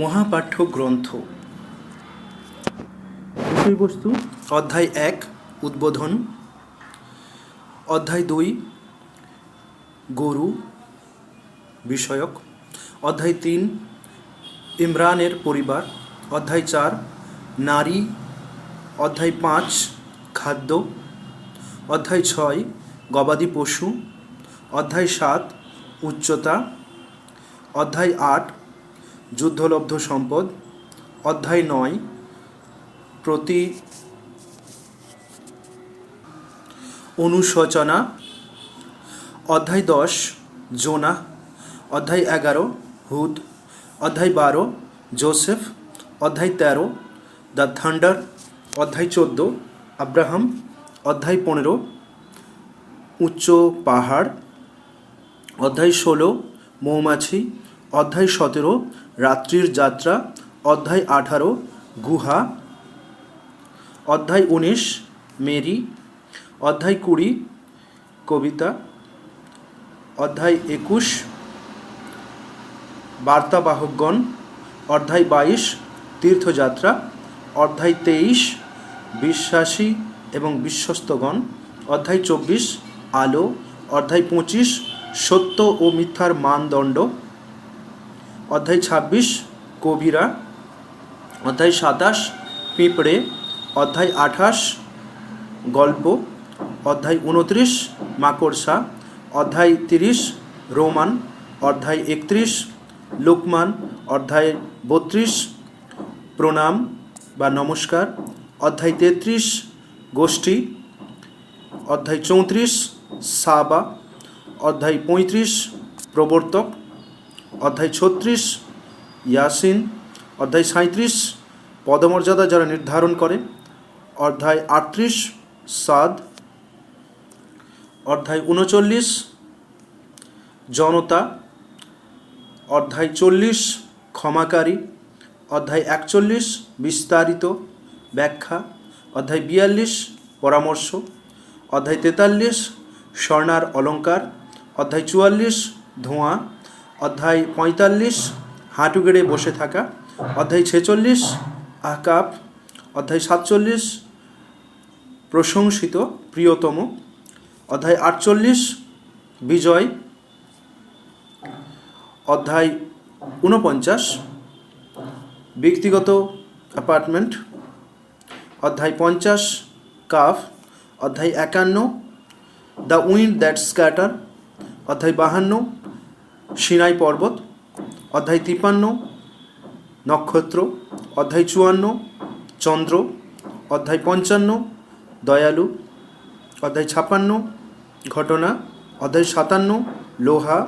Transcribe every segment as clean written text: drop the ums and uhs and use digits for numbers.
মহাপাঠ্য গ্রন্থ। বিষয়বস্তু: অধ্যায় 1 উদ্বোধন, অধ্যায় 2 গরু বিষয়ক, অধ্যায় 3 ইমরানের পরিবার, অধ্যায় 4 নারী, অধ্যায় 5 খাদ্য, অধ্যায় 6 গবাদি পশু, অধ্যায় 7 উচ্চতা, অধ্যায় 8 যুদ্ধলব্ধ সম্পদ, অধ্যায় 9 প্রতি অনুশোচনা, অধ্যায় 10 জোনাহ, অধ্যায় 11 হুদ, অধ্যায় 12 জোসেফ, অধ্যায় 13 দ্য থান্ডার, অধ্যায় 14 আব্রাহাম, অধ্যায় 15 উচ্চ পাহাড়, অধ্যায় 16 মৌমাছি, অধ্যায় 17 রাত্রির যাত্রা, অধ্যায় 18 গুহা, অধ্যায় 19 মেরি, অধ্যায় 20 কবিতা, অধ্যায় 21 বার্তাবাহকগণ, অধ্যায় 22 তীর্থযাত্রা, অধ্যায় 23 বিশ্বাসী এবং বিশ্বস্তগণ, অধ্যায় 24 আলো, অধ্যায় 25 সত্য ও মিথ্যার মানদণ্ড, অধ্যায় 26 কবিরা, অধ্যায় 27 পিঁপড়ে, অধ্যায় 28 গল্প, অধ্যায় 29 মাকড়সা, অধ্যায় 30 রোমান, অধ্যায় 31 লোকমান, অধ্যায় 32 প্রণাম বা নমস্কার, অধ্যায় 33 গোষ্ঠী, অধ্যায় 34 সাবা, অধ্যায় 35 প্রবর্তক, অধ্যায় 36 ইয়াসিন, অধ্যায় 37 পদমর্যাদা যারা নির্ধারণ করে, অধ্যায় 38 সাদ, অধ্যায় 39 জনতা, অধ্যায় 40 ক্ষমাকারী, অধ্যায় 41 বিস্তারিত ব্যাখ্যা, অধ্যায় 42 পরামর্শ, অধ্যায় 43 স্বর্ণার অলঙ্কার, অধ্যায় 44 ধোঁয়া, অধ্যায় 45 হাঁটু গেড়ে বসে থাকা, অধ্যায় 46 আহকাব, অধ্যায় 47 প্রশংসিত প্রিয়তম, অধ্যায় 48 বিজয়, অধ্যায় 49 ব্যক্তিগত অ্যাপার্টমেন্ট, অধ্যায় 50 কাফ, অধ্যায় 51 দ্য উইন্ড দ্যাট স্ক্যাটার, অধ্যায় 52 সিনাই পর্বত, অধ্যায় 53 নক্ষত্র, অধ্যায় 54 চন্দ্র, অধ্যায় 55 দয়ালু, অধ্যায় 56 ঘটনা, অধ্যায় 57 লোহা,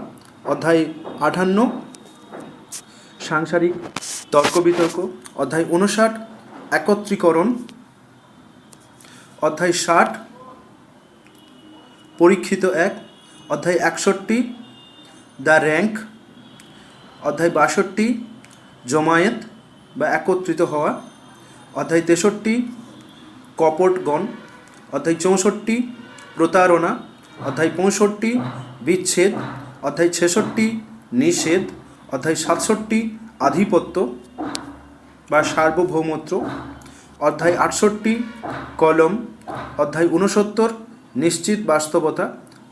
অধ্যায় 58 সাংসারিক তর্ক বিতর্ক, অধ্যায় 59 একত্রীকরণ, অধ্যায় 60 পরীক্ষিত 1, অধ্যায় 61 দ্য র্যাঙ্ক, অধ্যায় 62 জমায়েত বা একত্রিত হওয়া, অধ্যায় 63 কপটগণ, অধ্যায় 64 প্রতারণা, অধ্যায় 65 বিচ্ছেদ, অধ্যায় 66 নিষেধ, অধ্যায় 67 আধিপত্য বা সার্বভৌমত্ব, অধ্যায় 68 কলম, অধ্যায় 69 নিশ্চিত বাস্তবতা,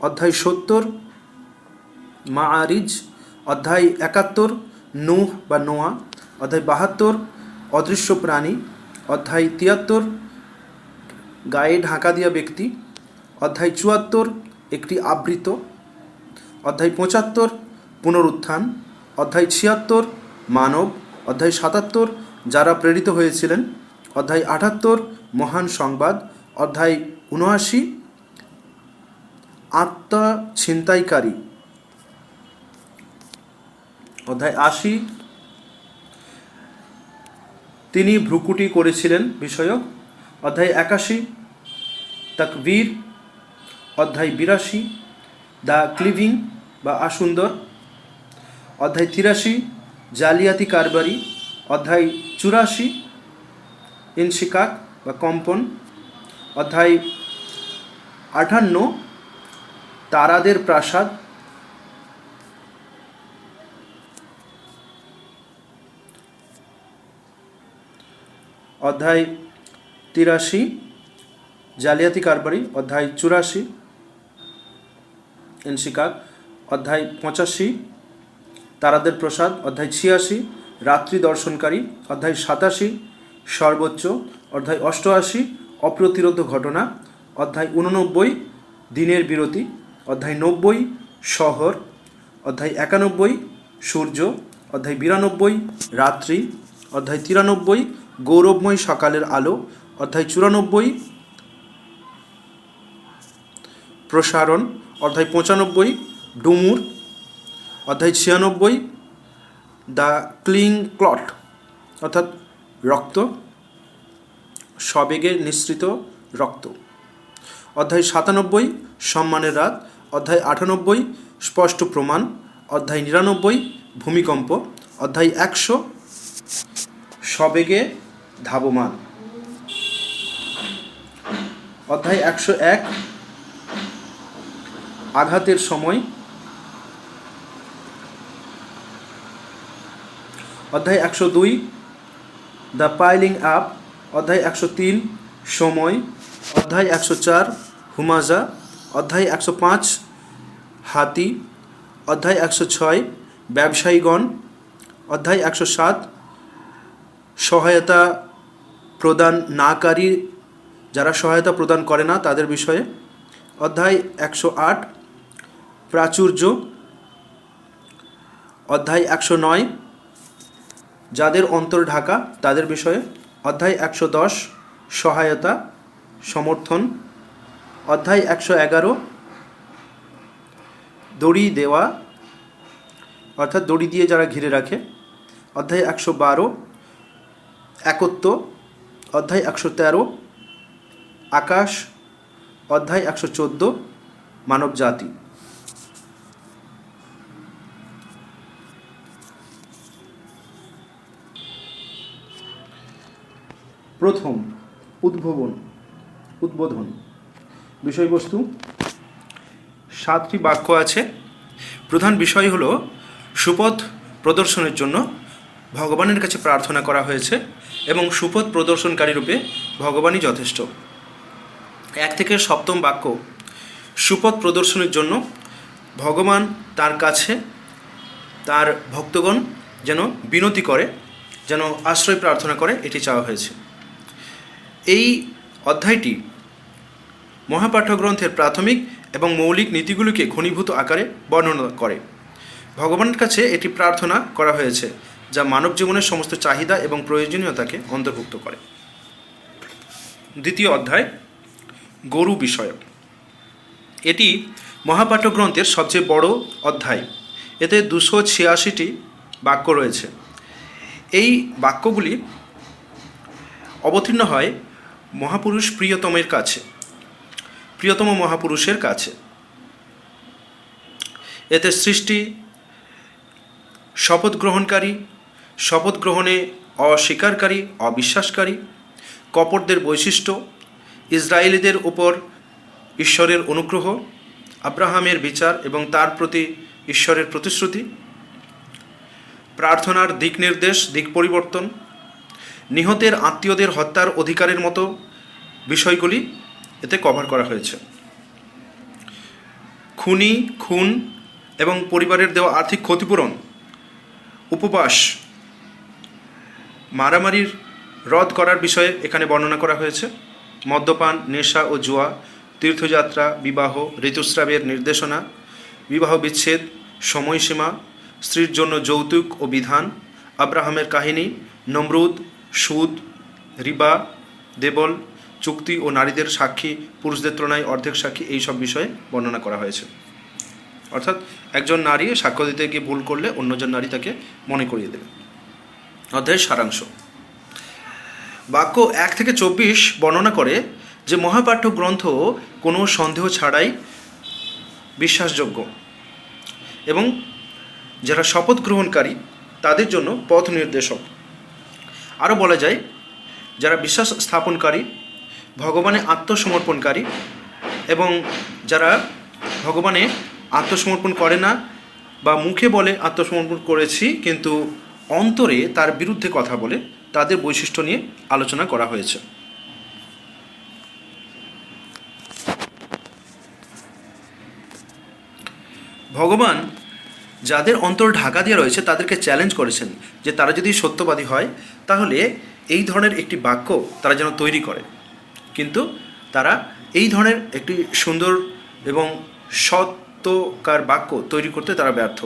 অধ্যায় 70 মাআরিজ, অধ্যায় 71 নূহ বা নোয়া, অধ্যায় 72 অদৃশ্য প্রাণী, অধ্যায় 73 গায়ে ঢাকা দিয়া ব্যক্তি, অধ্যায় 74 একটি আবৃত, অধ্যায় 75 পুনরুত্থান, অধ্যায় 76 মানব, অধ্যায় 77 যারা প্রেরিত হয়েছিলেন, অধ্যায় 78 মহান সংবাদ, অধ্যায় 79 আত্মা ছিনতাইকারী, অধ্যায় 80 তিনি ভ্রুকুটি করেছিলেন বিষয়ক, অধ্যায় 81 তাকবীর, অধ্যায় 82 দ্য ক্লিভিং বা আসুন্দর, অধ্যায় 83 জালিয়াতি কারবারি, অধ্যায় 84 ইনশিকাক বা কম্পন, অধ্যায় 58 তারাদের প্রাসাদ, অধ্যায় 83 জালিয়াতি কারবারি, অধ্যায় 84 ইনশিকাক, অধ্যায় 85 তারাদের প্রসাদ, অধ্যায় 86 রাত্রি দর্শনকারী, অধ্যায় 87 সর্বোচ্চ, অধ্যায় 88 অপ্রতিরোধ ঘটনা, অধ্যায় 89 দিনের বিরতি, অধ্যায় 90 শহর, অধ্যায় 91 সূর্য, অধ্যায় 92 রাত্রি, অধ্যায় 93 গৌরবময় সকালের আলো, অধ্যায় 94 প্রসারণ, অধ্যায় 95 ডুমুর, অধ্যায় 96 দ্য ক্লিং ক্লট অর্থাৎ রক্ত, সবেগে নিঃসৃত রক্ত, অধ্যায় 97 সম্মানের রাত, অধ্যায় 98 স্পষ্ট প্রমাণ, অধ্যায় 99 ভূমিকম্প, অধ্যায় 100 সবেগে ধাবমান, অধ্যায় 101 আঘাতের সময়, অধ্যায় 102 দ্য পাইলিং আপ, অধ্যায় 103 সময়, অধ্যায় 104 হুমাজা, অধ্যায় 105 হাতি, অধ্যায় 106 ব্যবসায়ীগণ, অধ্যায় 107 সহায়তা প্রদান নাকারী, যারা সহায়তা প্রদান করে না তাদের বিষয়ে, অধ্যায় 108 প্রাচুর্য, অধ্যায় 109 যাদের অন্তর ঢাকা তাদের বিষয়ে, অধ্যায় 110 সহায়তা সমর্থন, অধ্যায় 111 দড়ি দেওয়া অর্থাৎ দড়ি দিয়ে যারা ঘিরে রাখে, অধ্যায় 112 একত্ব, অধ্যায় 113 আকাশ, অধ্যায় 114 মানব জাতি। প্রথম উদ্বোধন বিষয়বস্তু 7টি বাক্য আছে। প্রধান বিষয় হলো সুপথ প্রদর্শনের জন্য ভগবানের কাছে প্রার্থনা করা হয়েছে এবং সুপথ প্রদর্শনকারী রূপে ভগবানই যথেষ্ট। 1 থেকে 7ম বাক্য সুপথ প্রদর্শনের জন্য ভগবান তার কাছে তার ভক্তগণ যেন বিনতি করে, যেন আশ্রয় প্রার্থনা করে, এটি চাওয়া হয়েছে। এই অধ্যায়টি মহাপাঠ্যগ্রন্থের প্রাথমিক এবং মৌলিক নীতিগুলিকে ঘনীভূত আকারে বর্ণনা করে। ভগবানের কাছে এটি প্রার্থনা করা হয়েছে যা মানব জীবনের সমস্ত চাহিদা এবং প্রয়োজনীয়তাকে অন্তর্ভুক্ত করে। 2য় অধ্যায় গরু বিষয়ক। এটি মহাপাঠ্যগ্রন্থের সবচেয়ে বড় অধ্যায়। এতে 286টি বাক্য রয়েছে। এই বাক্যগুলি অবতীর্ণ হয় মহাপুরুষ প্রিয়তম মহাপুরুষের কাছে। এতে সৃষ্টি, শপথ গ্রহণকারী, শপথ গ্রহণে অস্বীকারী, অবিশ্বাসকারী, কপটদের বৈশিষ্ট্য, ইসরায়েলিদের উপর ঈশ্বরের অনুগ্রহ, আব্রাহামের বিচার এবং তার প্রতি ঈশ্বরের প্রতিশ্রুতি, প্রার্থনার দিক নির্দেশ, দিক পরিবর্তন, নিহতের আত্মীয়দের হত্যার অধিকারের মতো বিষয়গুলি এতে কভার করা হয়েছে। খুন এবং পরিবারের দেওয়া আর্থিক ক্ষতিপূরণ, উপবাস, মারামারির রদ করার বিষয়ে এখানে বর্ণনা করা হয়েছে। মদ্যপান, নেশা ও জুয়া, তীর্থযাত্রা, বিবাহ, ঋতুস্রাবের নির্দেশনা, বিবাহ বিচ্ছেদ, সময়সীমা, স্ত্রীর জন্য যৌতুক ও বিধান, আব্রাহামের কাহিনী, নমরুদ, সুদ, রিবা, দেবল, চুক্তি ও নারীদের সাক্ষী পুরুষদের তুলনায় অর্ধেক সাক্ষী, এই সব বিষয়ে বর্ণনা করা হয়েছে। অর্থাৎ একজন নারী সাক্ষ্য দিতে গিয়ে ভুল করলে অন্যজন নারী তাকে মনে করিয়ে দেবে। অধ্যায়ের সারাংশ। বাক্য 1 থেকে 24 বর্ণনা করে যে মহাপাঠ্য গ্রন্থ কোনো সন্দেহ ছাড়াই বিশ্বাসযোগ্য এবং যারা শপথ গ্রহণকারী তাদের জন্য পথ নির্দেশক। আরও বলা যায় যারা বিশ্বাস স্থাপনকারী, ভগবানে আত্মসমর্পণকারী এবং যারা ভগবানে আত্মসমর্পণ করে না বা মুখে বলে আত্মসমর্পণ করেছি কিন্তু অন্তরে তার বিরুদ্ধে কথা বলে, তাদের বৈশিষ্ট্য নিয়ে আলোচনা করা হয়েছে। ভগবান যাদের অন্তর ঢাকা দিয়ে রয়েছে তাদেরকে চ্যালেঞ্জ করেছেন যে তারা যদি সত্যবাদী হয় তাহলে এই ধরনের একটি বাক্য তারা যেন তৈরি করে, কিন্তু তারা এই ধরনের একটি সুন্দর এবং সত্যকার বাক্য তৈরি করতে তারা ব্যর্থ।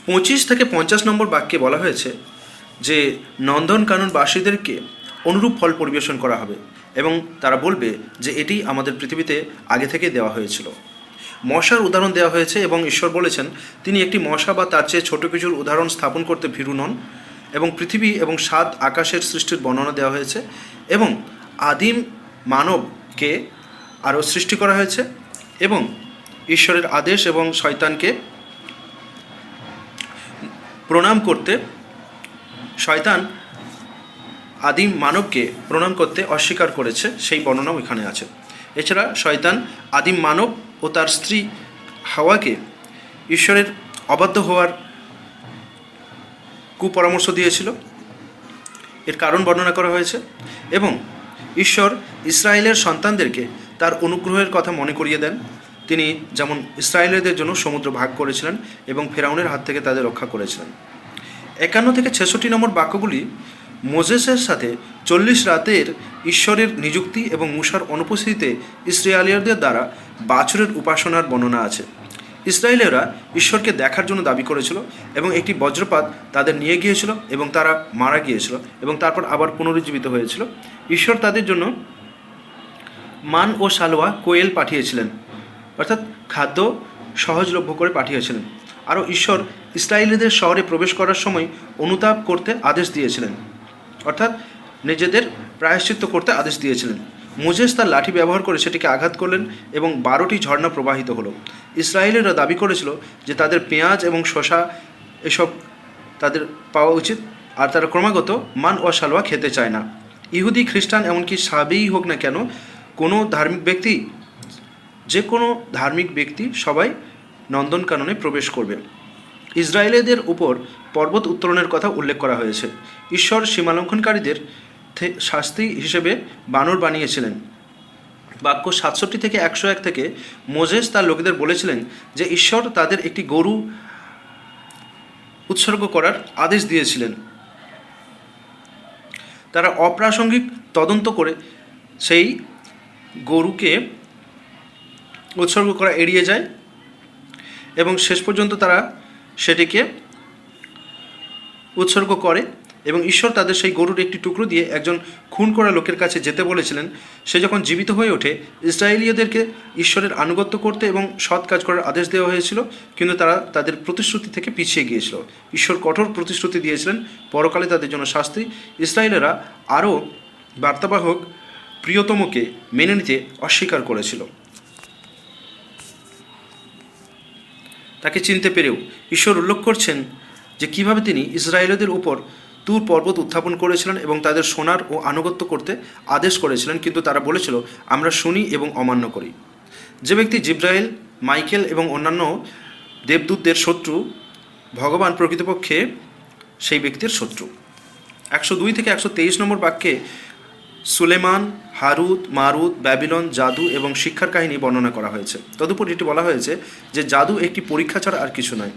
25 থেকে 50 নম্বর বাক্যে বলা হয়েছে যে নন্দনকাননবাসীদেরকে অনুরূপ ফল পরিবেশন করা হবে এবং তারা বলবে যে এটি আমাদের পৃথিবীতে আগে থেকে দেওয়া হয়েছিল। মশার উদাহরণ দেওয়া হয়েছে এবং ঈশ্বর বলেছেন তিনি একটি মশা বা তার চেয়ে ছোটো কিছুর উদাহরণ স্থাপন করতে ভীরু নন, এবং পৃথিবী এবং 7 আকাশের সৃষ্টির বর্ণনা দেওয়া হয়েছে এবং আদিম মানবকে আরও সৃষ্টি করা হয়েছে এবং ঈশ্বরের আদেশ এবং শয়তানকে প্রণাম করতে, শয়তান আদিম মানবকে প্রণাম করতে অস্বীকার করেছে সেই বর্ণনাও এখানে আছে। এছাড়া শয়তান আদিম মানব ও তার স্ত্রী হাওয়াকে ঈশ্বরের অবাধ্য হওয়ার কুপরামর্শ দিয়েছিল, এর কারণ বর্ণনা করা হয়েছে এবং ঈশ্বর ইসরায়েলের সন্তানদেরকে তার অনুগ্রহের কথা মনে করিয়ে দেন। তিনি যেমন ইসরায়েলদের জন্য সমুদ্র ভাগ করেছিলেন এবং ফেরাউনের হাত থেকে তাদের রক্ষা করেছিলেন। 51 থেকে 66 নম্বর বাক্যগুলি মোজেসের সাথে 40 রাতের ঈশ্বরের নিযুক্তি এবং মূসার অনুপস্থিতিতে ইসরায়েলীয়দের দ্বারা বাছুরের উপাসনার বর্ণনা আছে। ইসরায়েলীয়রা ঈশ্বরকে দেখার জন্য দাবি করেছিল এবং একটি বজ্রপাত তাদের নিয়ে গিয়েছিল এবং তারা মারা গিয়েছিল এবং তারপর আবার পুনরুজ্জীবিত হয়েছিল। ঈশ্বর তাদের জন্য মান ও সালোয়া কোয়েল পাঠিয়েছিলেন, অর্থাৎ খাদ্য সহজলভ্য করে পাঠিয়েছিলেন। আরও ঈশ্বর ইসরায়েলীদের শহরে প্রবেশ করার সময় অনুতাপ করতে আদেশ দিয়েছিলেন, অর্থাৎ নিজেদের প্রায়শ্চিত্ত করতে আদেশ দিয়েছিলেন। মোজেস তার লাঠি ব্যবহার করে সেটিকে আঘাত করলেন এবং 12টি ঝর্ণা প্রবাহিত হলো। ইসরায়েলেরা দাবি করেছিল যে তাদের পেঁয়াজ এবং শসা এসব তাদের পাওয়া উচিত, আর তারা ক্রমাগত মান ও সালোয়া খেতে চায় না। ইহুদি, খ্রিস্টান, এমনকি সাবেই হোক না কেন, যে কোনো ধার্মিক ব্যক্তি সবাই নন্দনকাননে প্রবেশ করবে। ইসরায়েলীদের উপর পর্বত উত্তোলনের কথা উল্লেখ করা হয়েছে। ঈশ্বর সীমালঙ্ঘনকারীদের শাস্তি হিসেবে বানর বানিয়েছিলেন। বাক্য 67 থেকে 101 থেকে মোজেস তার লোকেদের বলেছিলেন যে ঈশ্বর তাদের একটি গরু উৎসর্গ করার আদেশ দিয়েছিলেন। তারা অপ্রাসঙ্গিক তদন্ত করে সেই গরুকে উৎসর্গ করা এড়িয়ে যায় এবং শেষ পর্যন্ত তারা সেটিকে উৎসর্গ করে এবং ঈশ্বর তাদের সেই গরুর একটি টুকরো দিয়ে একজন খুন করা লোকের কাছে যেতে বলেছিলেন। সে যখন জীবিত হয়ে ওঠে, ইসরায়েলীয়দেরকে ঈশ্বরের আনুগত্য করতে এবং সৎ কাজ করার আদেশ দেওয়া হয়েছিল, কিন্তু তারা তাদের প্রতিশ্রুতি থেকে পিছিয়ে গিয়েছিল। ঈশ্বর কঠোর প্রতিশ্রুতি দিয়েছিলেন পরকালে তাদের জন্য শাস্তি। ইসরায়েলেরা আরও বার্তাবাহক প্রিয়তমকে মেনে নিতে অস্বীকার করেছিল। তাকে চিনতে পেরেও ঈশ্বর উল্লেখ করছেন যে কীভাবে তিনি ইসরায়েলদের উপর তুর পর্বত উত্থাপন করেছিলেন এবং তাদের শোনার ও আনুগত্য করতে আদেশ করেছিলেন, কিন্তু তারা বলেছিল আমরা শুনি এবং অমান্য করি। যে ব্যক্তি জিব্রাইল, মাইকেল এবং অন্যান্য দেবদূতদের শত্রু, ভগবান প্রকৃতপক্ষে সেই ব্যক্তির শত্রু। 102 থেকে 123 নম্বর বাক্যে সুলেমান, হারুত, মারুত, ব্যাবিলন, জাদু এবং শিক্ষার কাহিনী বর্ণনা করা হয়েছে। তদুপরি এটি বলা হয়েছে যে জাদু একটি পরীক্ষা ছাড়া আর কিছু নয়।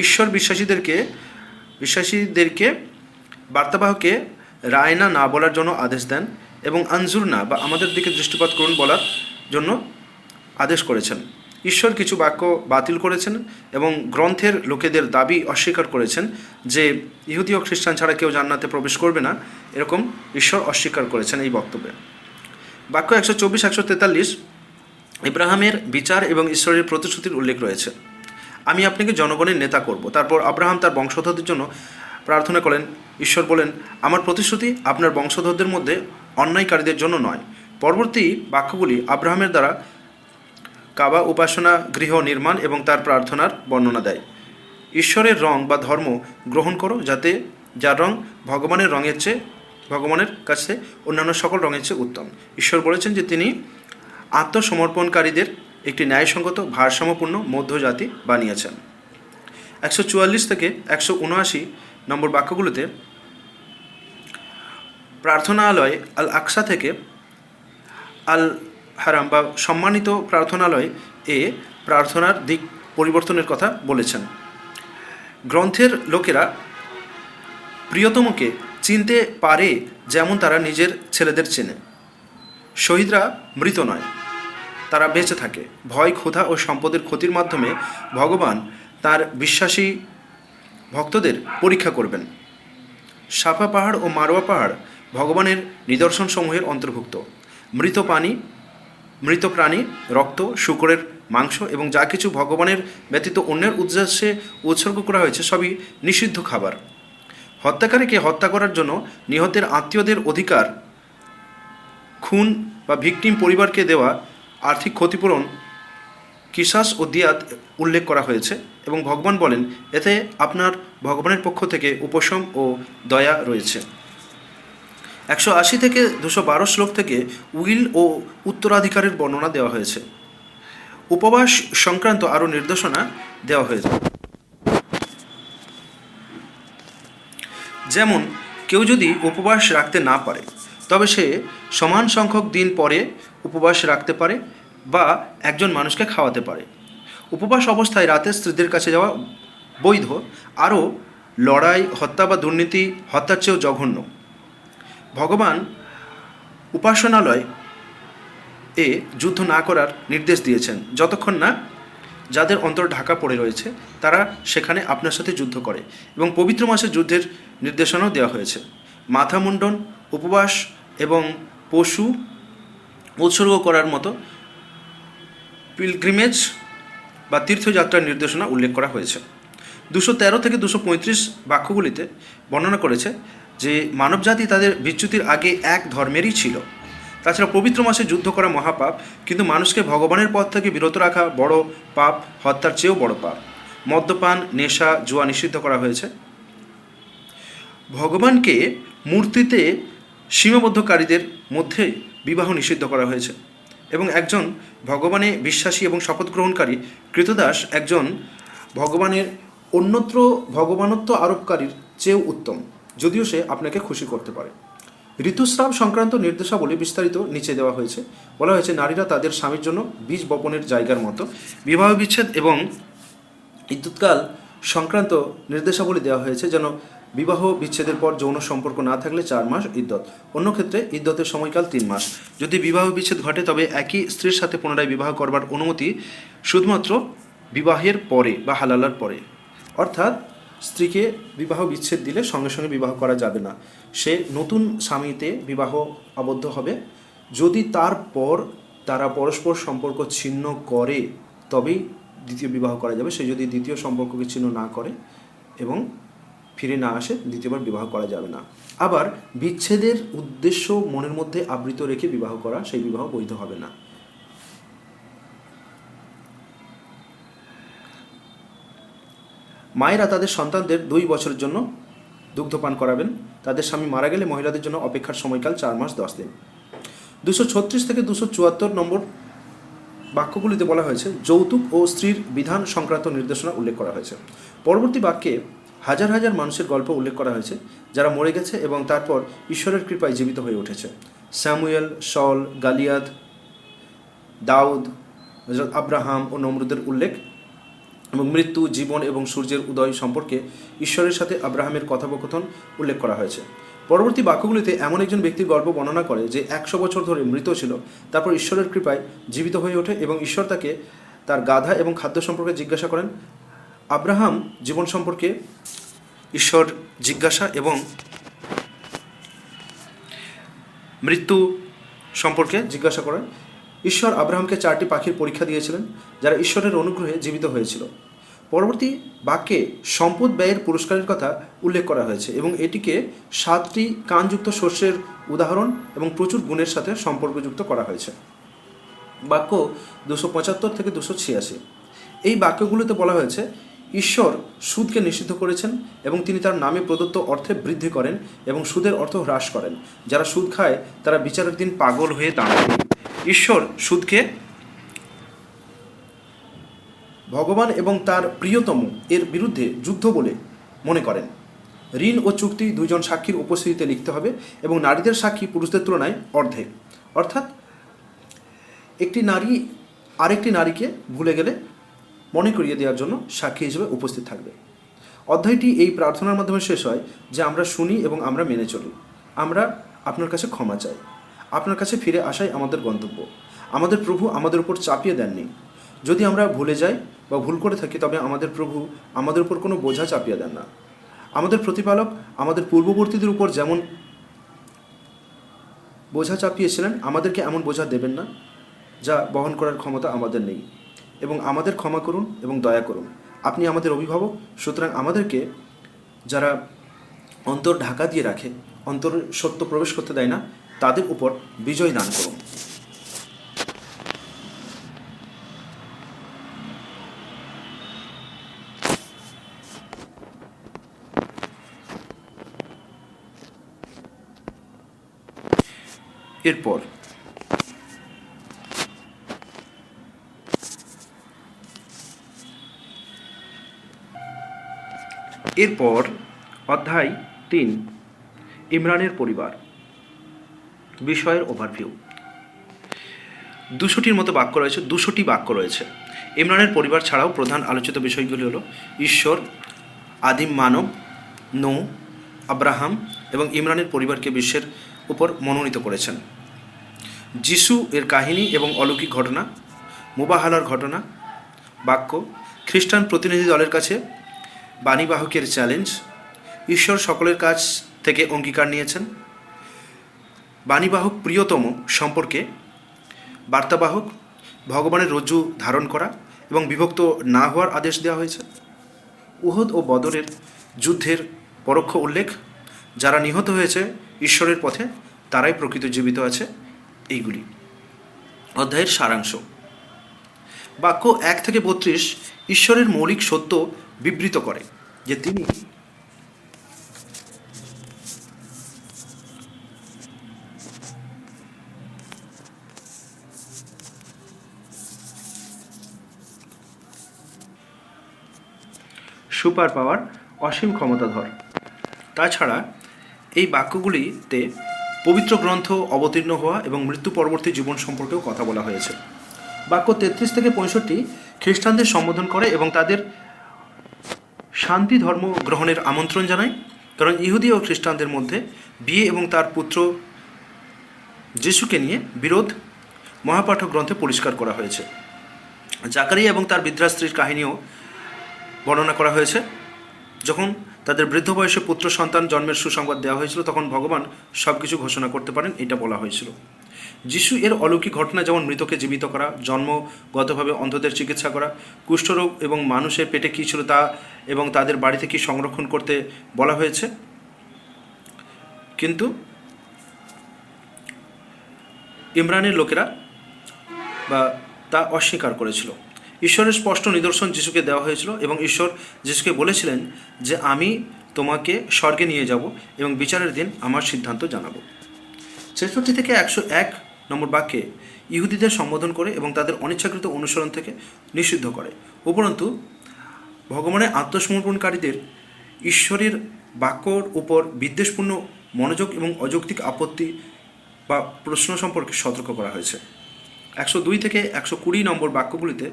ঈশ্বর বিশ্বাসীদেরকে বার্তাবাহকে রায়না না বলার জন্য আদেশ দেন এবং আনজুর না বা আমাদের দিকে দৃষ্টিপাত করুন বলার জন্য আদেশ করেছেন। ঈশ্বর কিছু বাক্য বাতিল করেছেন এবং গ্রন্থের লোকেদের দাবি অস্বীকার করেছেন যে ইহুদি ও খ্রিস্টান ছাড়া কেউ জান্নাতে প্রবেশ করবে না, এরকম ঈশ্বর অস্বীকার করেছেন এই বক্তব্যে। বাক্য 124-143 ইব্রাহামের বিচার এবং ঈশ্বরের প্রতিশ্রুতির উল্লেখ রয়েছে। আমি আপনাকে জনগণের নেতা করব। তারপর আব্রাহাম তার বংশধরদের জন্য প্রার্থনা করেন। ঈশ্বর বলেন, আমার প্রতিশ্রুতি আপনার বংশধরদের মধ্যে অন্যায়কারীদের জন্য নয়। পরবর্তী বাক্যগুলি আব্রাহামের দ্বারা কাবা উপাসনা গৃহ নির্মাণ এবং তার প্রার্থনার বর্ণনা দেয়। ঈশ্বরের রং বা ধর্ম গ্রহণ করো, যার রং ভগবানের কাছে অন্যান্য সকল রঙের চেয়ে উত্তম। ঈশ্বর বলেছেন যে তিনি আত্মসমর্পণকারীদের একটি ন্যায়সঙ্গত, ভারসাম্যপূর্ণ মধ্যজাতি বানিয়েছেন। 144 থেকে 179 নম্বর বাক্যগুলোতে প্রার্থনালয় আল আকসা থেকে আল হারাম বা সম্মানিত প্রার্থনালয় এ প্রার্থনার দিক পরিবর্তনের কথা বলেছেন। গ্রন্থের লোকেরা প্রিয়তমকে চিনতে পারে যেমন তারা নিজের ছেলেদের চেনে। শহীদরা মৃত নয়, তারা বেঁচে থাকে। ভয়, ক্ষুধা ও সম্পদের ক্ষতির মাধ্যমে ভগবান তার বিশ্বাসী ভক্তদের পরীক্ষা করবেন। সাফা পাহাড় ও মারোয়া পাহাড় ভগবানের নিদর্শনসমূহের অন্তর্ভুক্ত। মৃত প্রাণী, রক্ত, শূকরের মাংস এবং যা কিছু ভগবানের ব্যতীত অন্যের উদ্দেশ্যে উৎসর্গ করা হয়েছে সবই নিষিদ্ধ খাবার। হত্যাকারীকে হত্যা করার জন্য নিহতের আত্মীয়দের অধিকার, খুন বা ভিকটিম পরিবারকে দেওয়া আর্থিক ক্ষতিপূরণ, কিসাস ও দিয়াত উল্লেখ করা হয়েছে এবং ভগবান বলেন এতে আপনার ভগবানের পক্ষ থেকে উপশম ও দয়া রয়েছে। 180 থেকে 212 শ্লোক থেকে উইল ও উত্তরাধিকারের বর্ণনা দেওয়া হয়েছে। উপবাস সংক্রান্ত আরও নির্দেশনা দেওয়া হয়েছে, যেমন কেউ যদি উপবাস রাখতে না পারে তবে সে সমান সংখ্যক দিন পরে উপবাস রাখতে পারে বা একজন মানুষকে খাওয়াতে পারে। উপবাস অবস্থায় রাতে স্ত্রীদের কাছে যাওয়া বৈধ। আরও লড়াই, হত্যা বা দুর্নীতি হত্যার চেয়েও জঘন্য। ভগবান উপাসনালয় এ যুদ্ধ না করার নির্দেশ দিয়েছেন যতক্ষণ না যাদের অন্তর ঢাকা পড়ে রয়েছে তারা সেখানে আপনার সাথে যুদ্ধ করে, এবং পবিত্র মাসে যুদ্ধের নির্দেশনাও দেওয়া হয়েছে। মাথা মুন্ডন, উপবাস এবং পশু উৎসর্গ করার মতো পিলগ্রিমেজ বা তীর্থযাত্রার নির্দেশনা উল্লেখ করা হয়েছে। 213 থেকে 235 বাক্যগুলিতে বর্ণনা করেছে যে মানবজাতি তাদের বিচ্যুতির আগে এক ধর্মেরই ছিল। তাছাড়া পবিত্র মাসে যুদ্ধ করা মহাপাপ, কিন্তু মানুষকে ভগবানের পথ থেকে বিরত রাখা বড় পাপ, হত্যার চেয়েও বড় পাপ। মদ্যপান, নেশা, জুয়া নিষিদ্ধ করা হয়েছে। ভগবানকে মূর্তিতে সীমাবদ্ধকারীদের মধ্যে বিবাহ নিষিদ্ধ করা হয়েছে এবং একজন ভগবানে বিশ্বাসী এবং শপথ গ্রহণকারী কৃতদাস একজন ভগবানের অন্যত্র ভগবানত্ব আরোপকারীর চেয়েও উত্তম, যদিও সে আপনাকে খুশি করতে পারে। ঋতুস্রাব সংক্রান্ত নির্দেশাবলী বিস্তারিত নিচে দেওয়া হয়েছে। বলা হয়েছে নারীরা তাদের স্বামীর জন্য বীজ বপনের জায়গার মতো। বিবাহ বিচ্ছেদ এবং ইদ্যুৎকাল সংক্রান্ত নির্দেশাবলী দেওয়া হয়েছে, যেন বিবাহ বিচ্ছেদের পর যৌন সম্পর্ক না থাকলে 4 মাস ইদ্যত। অন্য ক্ষেত্রে ইদ্যতের সময়কাল 3 মাস। যদি বিবাহ বিচ্ছেদ ঘটে তবে একই স্ত্রীর সাথে পুনরায় বিবাহ করবার অনুমতি শুধুমাত্র বিবাহের পরে বা হালালার পরে। অর্থাৎ স্ত্রীকে বিবাহ বিচ্ছেদ দিলে সঙ্গে সঙ্গে বিবাহ করা যাবে না, সে নতুন স্বামীতে বিবাহ আবদ্ধ হবে। যদি তারপর তারা পরস্পর সম্পর্ক ছিন্ন করে তবেই দ্বিতীয় বিবাহ করা যাবে। সে যদি দ্বিতীয় সম্পর্ককে ছিন্ন না করে এবং ফিরে না আসে দ্বিতীয়বার বিবাহ করা যাবে না। আবার বিচ্ছেদের উদ্দেশ্য মনের মধ্যে আবৃত রেখে বিবাহ করা, সেই বিবাহ বৈধ হবে না। মায়েরা তাদের সন্তানদের 2 বছরের জন্য দুগ্ধপান করাবেন। তাদের স্বামী মারা গেলে মহিলাদের জন্য অপেক্ষার সময়কাল 4 মাস 10 দিন। 236 থেকে 274 নম্বর বাক্যগুলিতে বলা হয়েছে যৌতুক ও স্ত্রীর বিধান সংক্রান্ত নির্দেশনা উল্লেখ করা হয়েছে। পরবর্তী বাক্যে হাজার হাজার মানুষের গল্প উল্লেখ করা হয়েছে যারা মরে গেছে এবং তারপর ঈশ্বরের কৃপায় জীবিত হয়ে উঠেছে। স্যামুয়েল, শল, গালিয়াদ, দাউদ, হযরত আব্রাহাম ও নমরুদের উল্লেখ এবং মৃত্যু, জীবন এবং সূর্যের উদয় সম্পর্কে ঈশ্বরের সাথে আব্রাহামের কথোপকথন উল্লেখ করা হয়েছে। পরবর্তী বাক্যগুলিতে এমন একজন ব্যক্তির গল্প বর্ণনা করে যে 100 বছর ধরে মৃত ছিল, তারপর ঈশ্বরের কৃপায় জীবিত হয়ে ওঠে এবং ঈশ্বর তাকে তার গাধা এবং খাদ্য সম্পর্কে জিজ্ঞাসা করেন। আব্রাহাম জীবন সম্পর্কে ঈশ্বর জিজ্ঞাসা এবং মৃত্যু সম্পর্কে জিজ্ঞাসা করেন। ঈশ্বর আব্রাহামকে 4টি পাখির পরীক্ষা দিয়েছিলেন যারা ঈশ্বরের অনুগ্রহে জীবিত হয়েছিল। পরবর্তী বাক্যে সম্পদ ব্যয়ের পুরস্কারের কথা উল্লেখ করা হয়েছে এবং এটিকে 7টি কানযুক্ত শস্যের উদাহরণ এবং প্রচুর গুণের সাথে সম্পর্কযুক্ত করা হয়েছে। বাক্য 275 থেকে 286। এই বাক্যগুলোতে বলা হয়েছে ঈশ্বর সুদকে নিষিদ্ধ করেছেন এবং তিনি তার নামে প্রদত্ত অর্থে বৃদ্ধি করেন এবং সুদের অর্থ হ্রাস করেন। যারা সুদ খায় তারা বিচারের দিন পাগল হয়ে দাঁড়াবে। ঈশ্বর সুদকে ভগবান এবং তার প্রিয়তম এর বিরুদ্ধে যুদ্ধ বলে মনে করেন। ঋণ ও চুক্তি দুইজন সাক্ষীর উপস্থিতিতে লিখতে হবে এবং নারীদের সাক্ষী পুরুষদের তুলনায় অর্ধেক, অর্থাৎ একটি নারী আরেকটি নারীকে ভুলে গেলে মনে করিয়ে দেওয়ার জন্য সাক্ষী হিসেবে উপস্থিত থাকবে। অধ্যায়টি এই প্রার্থনার মাধ্যমে শেষ হয় যে আমরা শুনি এবং আমরা মেনে চলি। আমরা আপনার কাছে ক্ষমা চাই। আপনার কাছে ফিরে আসাই আমাদের গন্তব্য। আমাদের প্রভু আমাদের উপর চাপিয়ে দেননি। যদি আমরা ভুলে যাই বা ভুল করে থাকি তবে আমাদের প্রভু আমাদের উপর কোনো বোঝা চাপিয়ে দেন না। আমাদের প্রতিপালক আমাদের পূর্ববর্তীদের উপর যেমন বোঝা চাপিয়েছিলেন আমাদেরকে এমন বোঝা দেবেন না যা বহন করার ক্ষমতা আমাদের নেই, এবং আমাদের ক্ষমা করুন এবং দয়া করুন। আপনি আমাদের অভিভাবক, সুতরাং আমাদেরকে যারা অন্তর ঢাকা দিয়ে রাখে, অন্তর সত্য প্রবেশ করতে দেয় না, তাদের উপর বিজয় দান করুন। এরপর অধ্যায় 3, ইমরানের পরিবার বিষয়ের ওভারভিউ। 200টির মতো বাক্য রয়েছে, 200টি বাক্য রয়েছে। ইমরানের পরিবার ছাড়াও প্রধান আলোচিত বিষয়গুলি হলো ঈশ্বর, আদিম মানব, নূহ, আব্রাহাম এবং ইমরানের পরিবারকে বিশ্বের উপর মনোনীত করেছেন। যিশু এর কাহিনী এবং অলৌকিক ঘটনা, মুবাহালার ঘটনা, বাক্য, খ্রিস্টান প্রতিনিধি দলের কাছে বাণীবাহকের চ্যালেঞ্জ, ঈশ্বর সকলের কাছ থেকে অঙ্গীকার নিয়েছেন, বাণীবাহক প্রিয়তম সম্পর্কে বার্তাবাহক, ভগবানের রজ্জু ধারণ করা এবং বিভক্ত না হওয়ার আদেশ দেওয়া হয়েছে, উহুদ ও বদরের যুদ্ধের পরোক্ষ উল্লেখ, যারা নিহত হয়েছে ঈশ্বরের পথে তারাই প্রকৃত জীবিত আছে, এইগুলি। অধ্যায়ের সারাংশ। বাক্য 1 থেকে 32 ঈশ্বরের মৌলিক সত্য বিবৃত করে যে তিনি সুপার পাওয়ার, অসীম ক্ষমতাধর। তাছাড়া এই বাক্যগুলিতে পবিত্র গ্রন্থ অবতীর্ণ হওয়া এবং মৃত্যু পরবর্তী জীবন সম্পর্কেও কথা বলা হয়েছে। বাক্য 33 থেকে 65 খ্রিস্টানদের সম্বোধন করে এবং তাদের শান্তি ধর্ম গ্রহণের আমন্ত্রণ জানায়, কারণ ইহুদি ও খ্রিস্টানদের মধ্যে বিয়ে এবং তার পুত্র যিশুকে নিয়ে বিরোধ মহাপাঠক গ্রন্থে পরিষ্কার করা হয়েছে। জাকারিয়া এবং তার বৃদ্ধা স্ত্রীর কাহিনীও বর্ণনা করা হয়েছে। যখন তাদের বৃদ্ধ বয়সে পুত্র সন্তান জন্মের সুসংবাদ দেওয়া হয়েছিল তখন ভগবান সব কিছু ঘোষণা করতে পারেন, এটা বলা হয়েছিল। যিশু এর অলৌকিক ঘটনা যেমন মৃতকে জীবিত করা, জন্মগতভাবে অন্ধদের চিকিৎসা করা, কুষ্ঠরোগ এবং মানুষের পেটে কী ছিল তা এবং তাদের বাড়িতে কী সংরক্ষণ করতে বলা হয়েছে, কিন্তু ইমরানের লোকেরা তা অস্বীকার করেছিল। ঈশ্বরের স্পষ্ট নিদর্শন যিশুকে দেওয়া হয়েছিল এবং ঈশ্বর যিশুকে বলেছিলেন যে আমি তোমাকে স্বর্গে নিয়ে যাব এবং বিচারের দিন আমার সিদ্ধান্ত জানাবো। 66 থেকে 101 নম্বর বাক্যে ইহুদিদের সম্বোধন করে এবং তাদের অনিচ্ছাকৃত অনুসরণ থেকে নিষিদ্ধ করে। উপরন্তু ভগবানের আত্মসমর্পণকারীদের ঈশ্বরের বাক্যর উপর বিদ্বেষপূর্ণ মনোযোগ এবং অযৌক্তিক আপত্তি বা প্রশ্ন সম্পর্কে সতর্ক করা হয়েছে। 102 থেকে 120 নম্বর বাক্যগুলিতে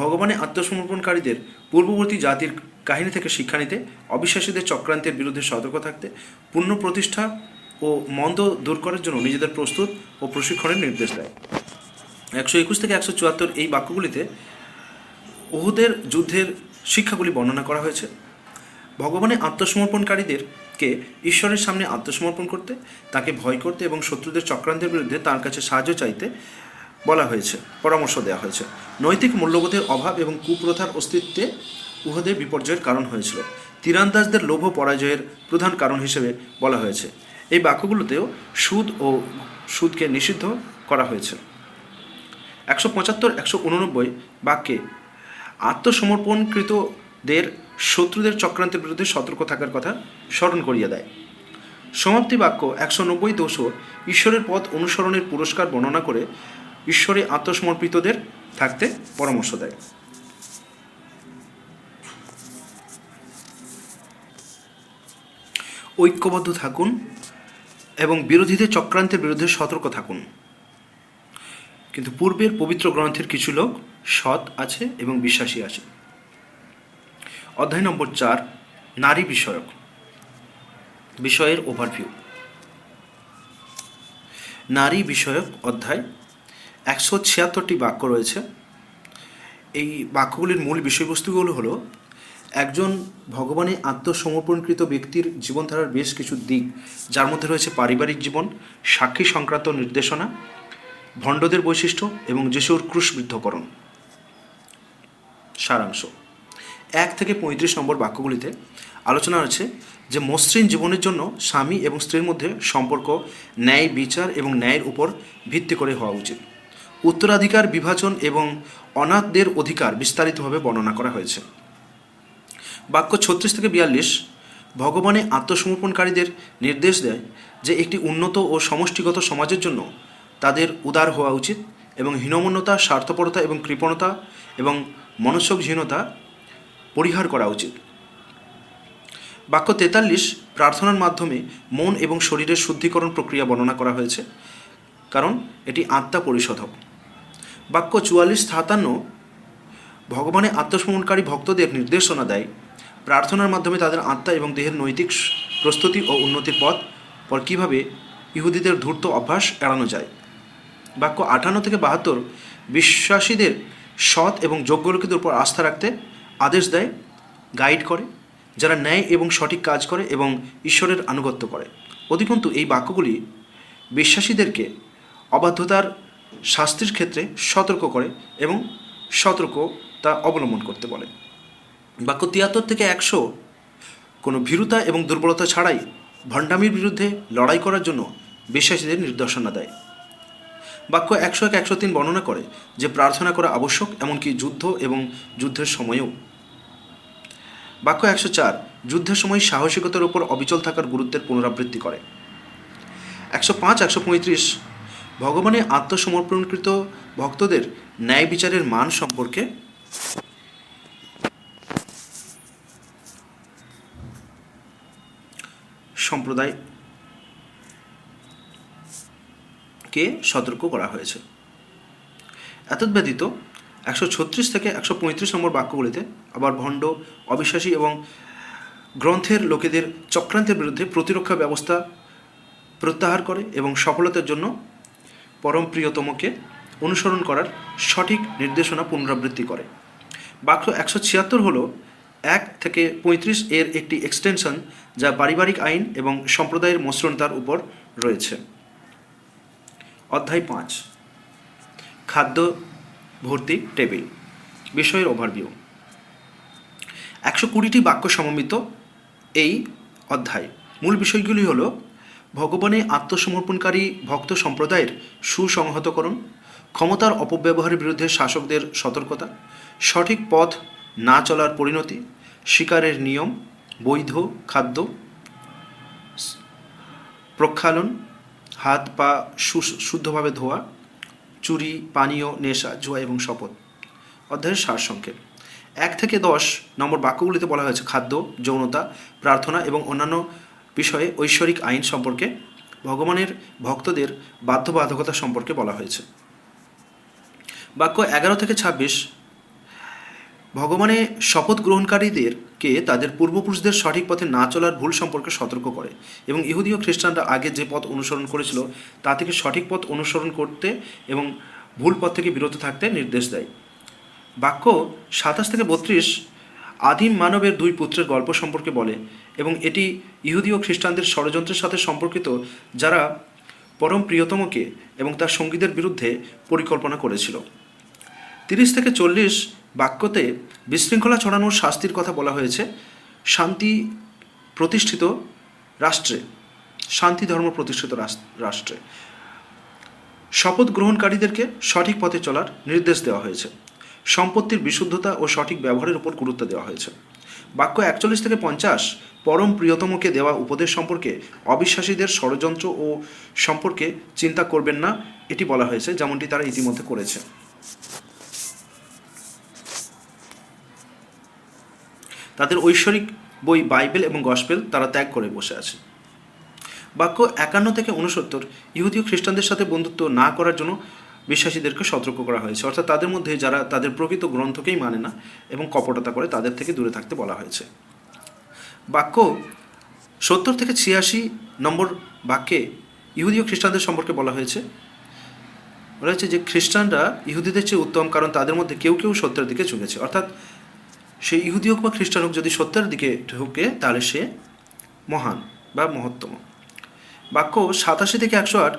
ভগবানের আত্মসমর্পণকারীদের পূর্ববর্তী জাতির কাহিনী থেকে শিক্ষা নিতে, অবিশ্বাসীদের চক্রান্তের বিরুদ্ধে সতর্ক থাকতে, পুণ্য প্রতিষ্ঠা ও মন্দ দূর করার জন্য নিজেদের প্রস্তুত ও প্রশিক্ষণের নির্দেশ দেয়। 121 থেকে 174 এই বাক্যগুলিতে উহুদের যুদ্ধের শিক্ষাগুলি বর্ণনা করা হয়েছে। ভগবানের আত্মসমর্পণকারীদেরকে ঈশ্বরের সামনে আত্মসমর্পণ করতে, তাকে ভয় করতে এবং শত্রুদের চক্রান্তের বিরুদ্ধে তার কাছে সাহায্য চাইতে বলা হয়েছে, পরামর্শ দেওয়া হয়েছে। নৈতিক মূল্যবোধের অভাব এবং কুপ্রথার অস্তিত্বে উহুদের বিপর্যয়ের কারণ হয়েছিল। তীরন্দাজদের লোভ পরাজয়ের প্রধান কারণ হিসেবে বলা হয়েছে। এই বাক্যগুলোতেও সুদকে নিষিদ্ধ করা হয়েছে। 175, 189 বাক্যে আত্মসমর্পণকৃতদের শত্রুদের চক্রান্তের বিরুদ্ধে সতর্ক থাকার কথা স্মরণ করিয়ে দেয়। সমাপ্তি বাক্য 190 ঈশ্বরের পথ অনুসরণের পুরস্কার বর্ণনা করে ঈশ্বরে আত্মসমর্পিতদের থাকতে পরামর্শ দেয়। ঐক্যবদ্ধ থাকুন এবং বিরোধীদের চক্রান্তের বিরুদ্ধে সতর্ক থাকুন। কিন্তু পূর্বের পবিত্র গ্রন্থের কিছু লোক সৎ আছে এবং বিশ্বাসী আছে। অধ্যায় নম্বর 4, নারী বিষয়ক বিষয়ের ওভারভিউ। নারী বিষয়ক অধ্যায় 176টি বাক্য রয়েছে। এই বাক্যগুলির মূল বিষয়বস্তুগুলো হলো একজন ভগবানে আত্মসমর্পণকৃত ব্যক্তির জীবনধারার বেশ কিছু দিক, যার মধ্যে রয়েছে পারিবারিক জীবন, সাক্ষী সংক্রান্ত নির্দেশনা, ভণ্ডদের বৈশিষ্ট্য এবং যিশুর ক্রুশবিদ্ধকরণ। সারাংশ: 1 থেকে 35 নম্বর বাক্যগুলিতে আলোচনা আছে যে মসৃণ জীবনের জন্য স্বামী এবং স্ত্রীর মধ্যে সম্পর্ক ন্যায়, বিচার এবং ন্যায়ের উপর ভিত্তি করে হওয়া উচিত। উত্তরাধিকার বিভাজন এবং অনাথদের অধিকার বিস্তারিতভাবে বর্ণনা করা হয়েছে। বাক্য 36 থেকে 42 ভগবানে আত্মসমর্পণকারীদের নির্দেশ দেয় যে একটি উন্নত ও সমষ্টিগত সমাজের জন্য তাদের উদার হওয়া উচিত এবং হীনমন্যতা, স্বার্থপরতা এবং কৃপণতা এবং মনস্যহীনতা পরিহার করা উচিত। বাক্য 43 প্রার্থনার মাধ্যমে মন এবং শরীরের শুদ্ধিকরণ প্রক্রিয়া বর্ণনা করা হয়েছে, কারণ এটি আত্মা পরিশোধক। বাক্য 44-57 ভগবানে আত্মসমর্পণকারী ভক্তদের নির্দেশনা দেয় প্রার্থনার মাধ্যমে তাদের আত্মা এবং দেহের নৈতিক প্রস্তুতি ও উন্নতির পর কীভাবে ইহুদিদের ধূর্ত অভ্যাস এড়ানো যায়। বাক্য 58 থেকে 72 বিশ্বাসীদের সৎ এবং যোগ্য লোকেদের উপর আস্থা রাখতে আদেশ দেয়, গাইড করে, যারা ন্যায় এবং সঠিক কাজ করে এবং ঈশ্বরের আনুগত্য করে। অধিকন্তু এই বাক্যগুলি বিশ্বাসীদেরকে অবাধ্যতার শাস্তির ক্ষেত্রে সতর্ক করে এবং সতর্কতা অবলম্বন করতে বলে। বাক্য 73 থেকে 100 কোনো ভীরুতা এবং দুর্বলতা ছাড়াই ভণ্ডামির বিরুদ্ধে লড়াই করার জন্য বিশ্বাসীদের নির্দেশনা দেয়। বাক্য 101-103 বর্ণনা করে যে প্রার্থনা করা আবশ্যক, এমনকি যুদ্ধ এবং যুদ্ধের সময়েও। বাক্য 104 যুদ্ধের সময় সাহসিকতার উপর অবিচল থাকার গুরুত্বের পুনরাবৃত্তি করে। 105-135 ভগবানে আত্মসমর্পণকৃত ভক্তদের ন্যায় বিচারের মান সম্পর্কে সম্প্রদায়কে সতর্ক করা হয়েছে। এতদ্ব্যতীত 136 থেকে 135 নম্বর বাক্যগুলিতে আবার ভণ্ড, অবিশ্বাসী এবং গ্রন্থের লোকেদের চক্রান্তের বিরুদ্ধে প্রতিরক্ষা ব্যবস্থা প্রত্যাহার করে এবং সফলতার জন্য পরম প্রিয়তমকে অনুসরণ করার সঠিক নির্দেশনা পুনরাবৃত্তি করে। বাক্য 176 হল 1 থেকে 35 এর একটি এক্সটেনশন, যা পারিবারিক আইন এবং সম্প্রদায়ের মসৃণতার উপর রয়েছে। অধ্যায় 5 খাদ্য ভর্তি টেবিল বিষয়ের ওভারভিউ। 120টি বাক্য সমন্বিত এই অধ্যায়। মূল বিষয়গুলি হল ভগবানে আত্মসমর্পণকারী ভক্ত সম্প্রদায়ের সুসংহতকরণ, ক্ষমতার অপব্যবহারের বিরুদ্ধে শাসকদের সতর্কতা, সঠিক পথ না চলার পরিণতি, শিকারের নিয়ম, বৈধ খাদ্য, প্রক্ষালন, হাত পা শুদ্ধভাবে ধোয়া, চুরি, পানীয়, নেশা, জুয়া এবং শপথ। অধ্যায়ের সারসংক্ষেপ: 1 থেকে 10 নম্বর বাক্যগুলিতে বলা হয়েছে খাদ্য, যৌনতা, প্রার্থনা এবং অন্যান্য বিষয়ে ঐশ্বরিক আইন সম্পর্কে। ভগবানের ভক্তদের বাধ্যবাধকতা সম্পর্কে বলা হয়েছে। বাক্য 11 থেকে 26 ভগবানে শপথ গ্রহণকারীদেরকে তাদের পূর্বপুরুষদের সঠিক পথে না চলার ভুল সম্পর্কে সতর্ক করে এবং ইহুদি ও খ্রিস্টানরা আগে যে পথ অনুসরণ করেছিল তা থেকে সঠিক পথ অনুসরণ করতে এবং ভুল পথ থেকে বিরত থাকতে নির্দেশ দেয়। বাক্য 27 থেকে 32 আদিম মানবের 2 পুত্রের গল্প সম্পর্কে বলে এবং এটি ইহুদি ও খ্রিস্টানদের ষড়যন্ত্রের সাথে সম্পর্কিত, যারা পরম প্রিয়তমকে এবং তার সঙ্গীদের বিরুদ্ধে পরিকল্পনা করেছিল। 30 থেকে 40 বাক্যতে বিশৃঙ্খলা ছড়ানোর শাস্তির কথা বলা হয়েছে। শান্তি ধর্ম প্রতিষ্ঠিত রাষ্ট্রে শপথ গ্রহণকারীদেরকে সঠিক পথে চলার নির্দেশ দেওয়া হয়েছে। সম্পত্তির বিশুদ্ধতা ও সঠিক ব্যবহারের উপর গুরুত্ব দেওয়া হয়েছে। বাক্য 41 থেকে 50 পরম প্রিয়তমকে দেওয়া উপদেশ সম্পর্কে অবিশ্বাসীদের ষড়যন্ত্র ও সম্পর্কে চিন্তা করবেন না এটি বলা হয়েছে, যেমনটি তারা ইতিমধ্যে করেছে। তাদের ঐশ্বরিক বই বাইবেল এবং গসপেল তারা ত্যাগ করে বসে আছে। বাক্য 51 থেকে 69 ইহুদি ও খ্রিস্টানদের সাথে বন্ধুত্ব না করার জন্য বিশ্বাসীদেরকে সতর্ক করা হয়েছে, অর্থাৎ তাদের মধ্যে যারা তাদের প্রকৃত গ্রন্থকেই মানে না এবং কপটতা করে তাদের থেকে দূরে থাকতে বলা হয়েছে। বাক্য 70 থেকে 86 নম্বর বাক্যে ইহুদি ও খ্রিস্টানদের সম্পর্কে বলা হয়েছে যে খ্রিস্টানরা ইহুদিদের চেয়ে উত্তম, কারণ তাদের মধ্যে কেউ কেউ সত্যের দিকে ঝুঁকেছে। অর্থাৎ সেই ইহুদি হোক বা খ্রিস্টান হোক যদি সত্যের দিকে ঢুকে তাহলে সে মহান বা মহত্তম। বাক্য 87 থেকে 108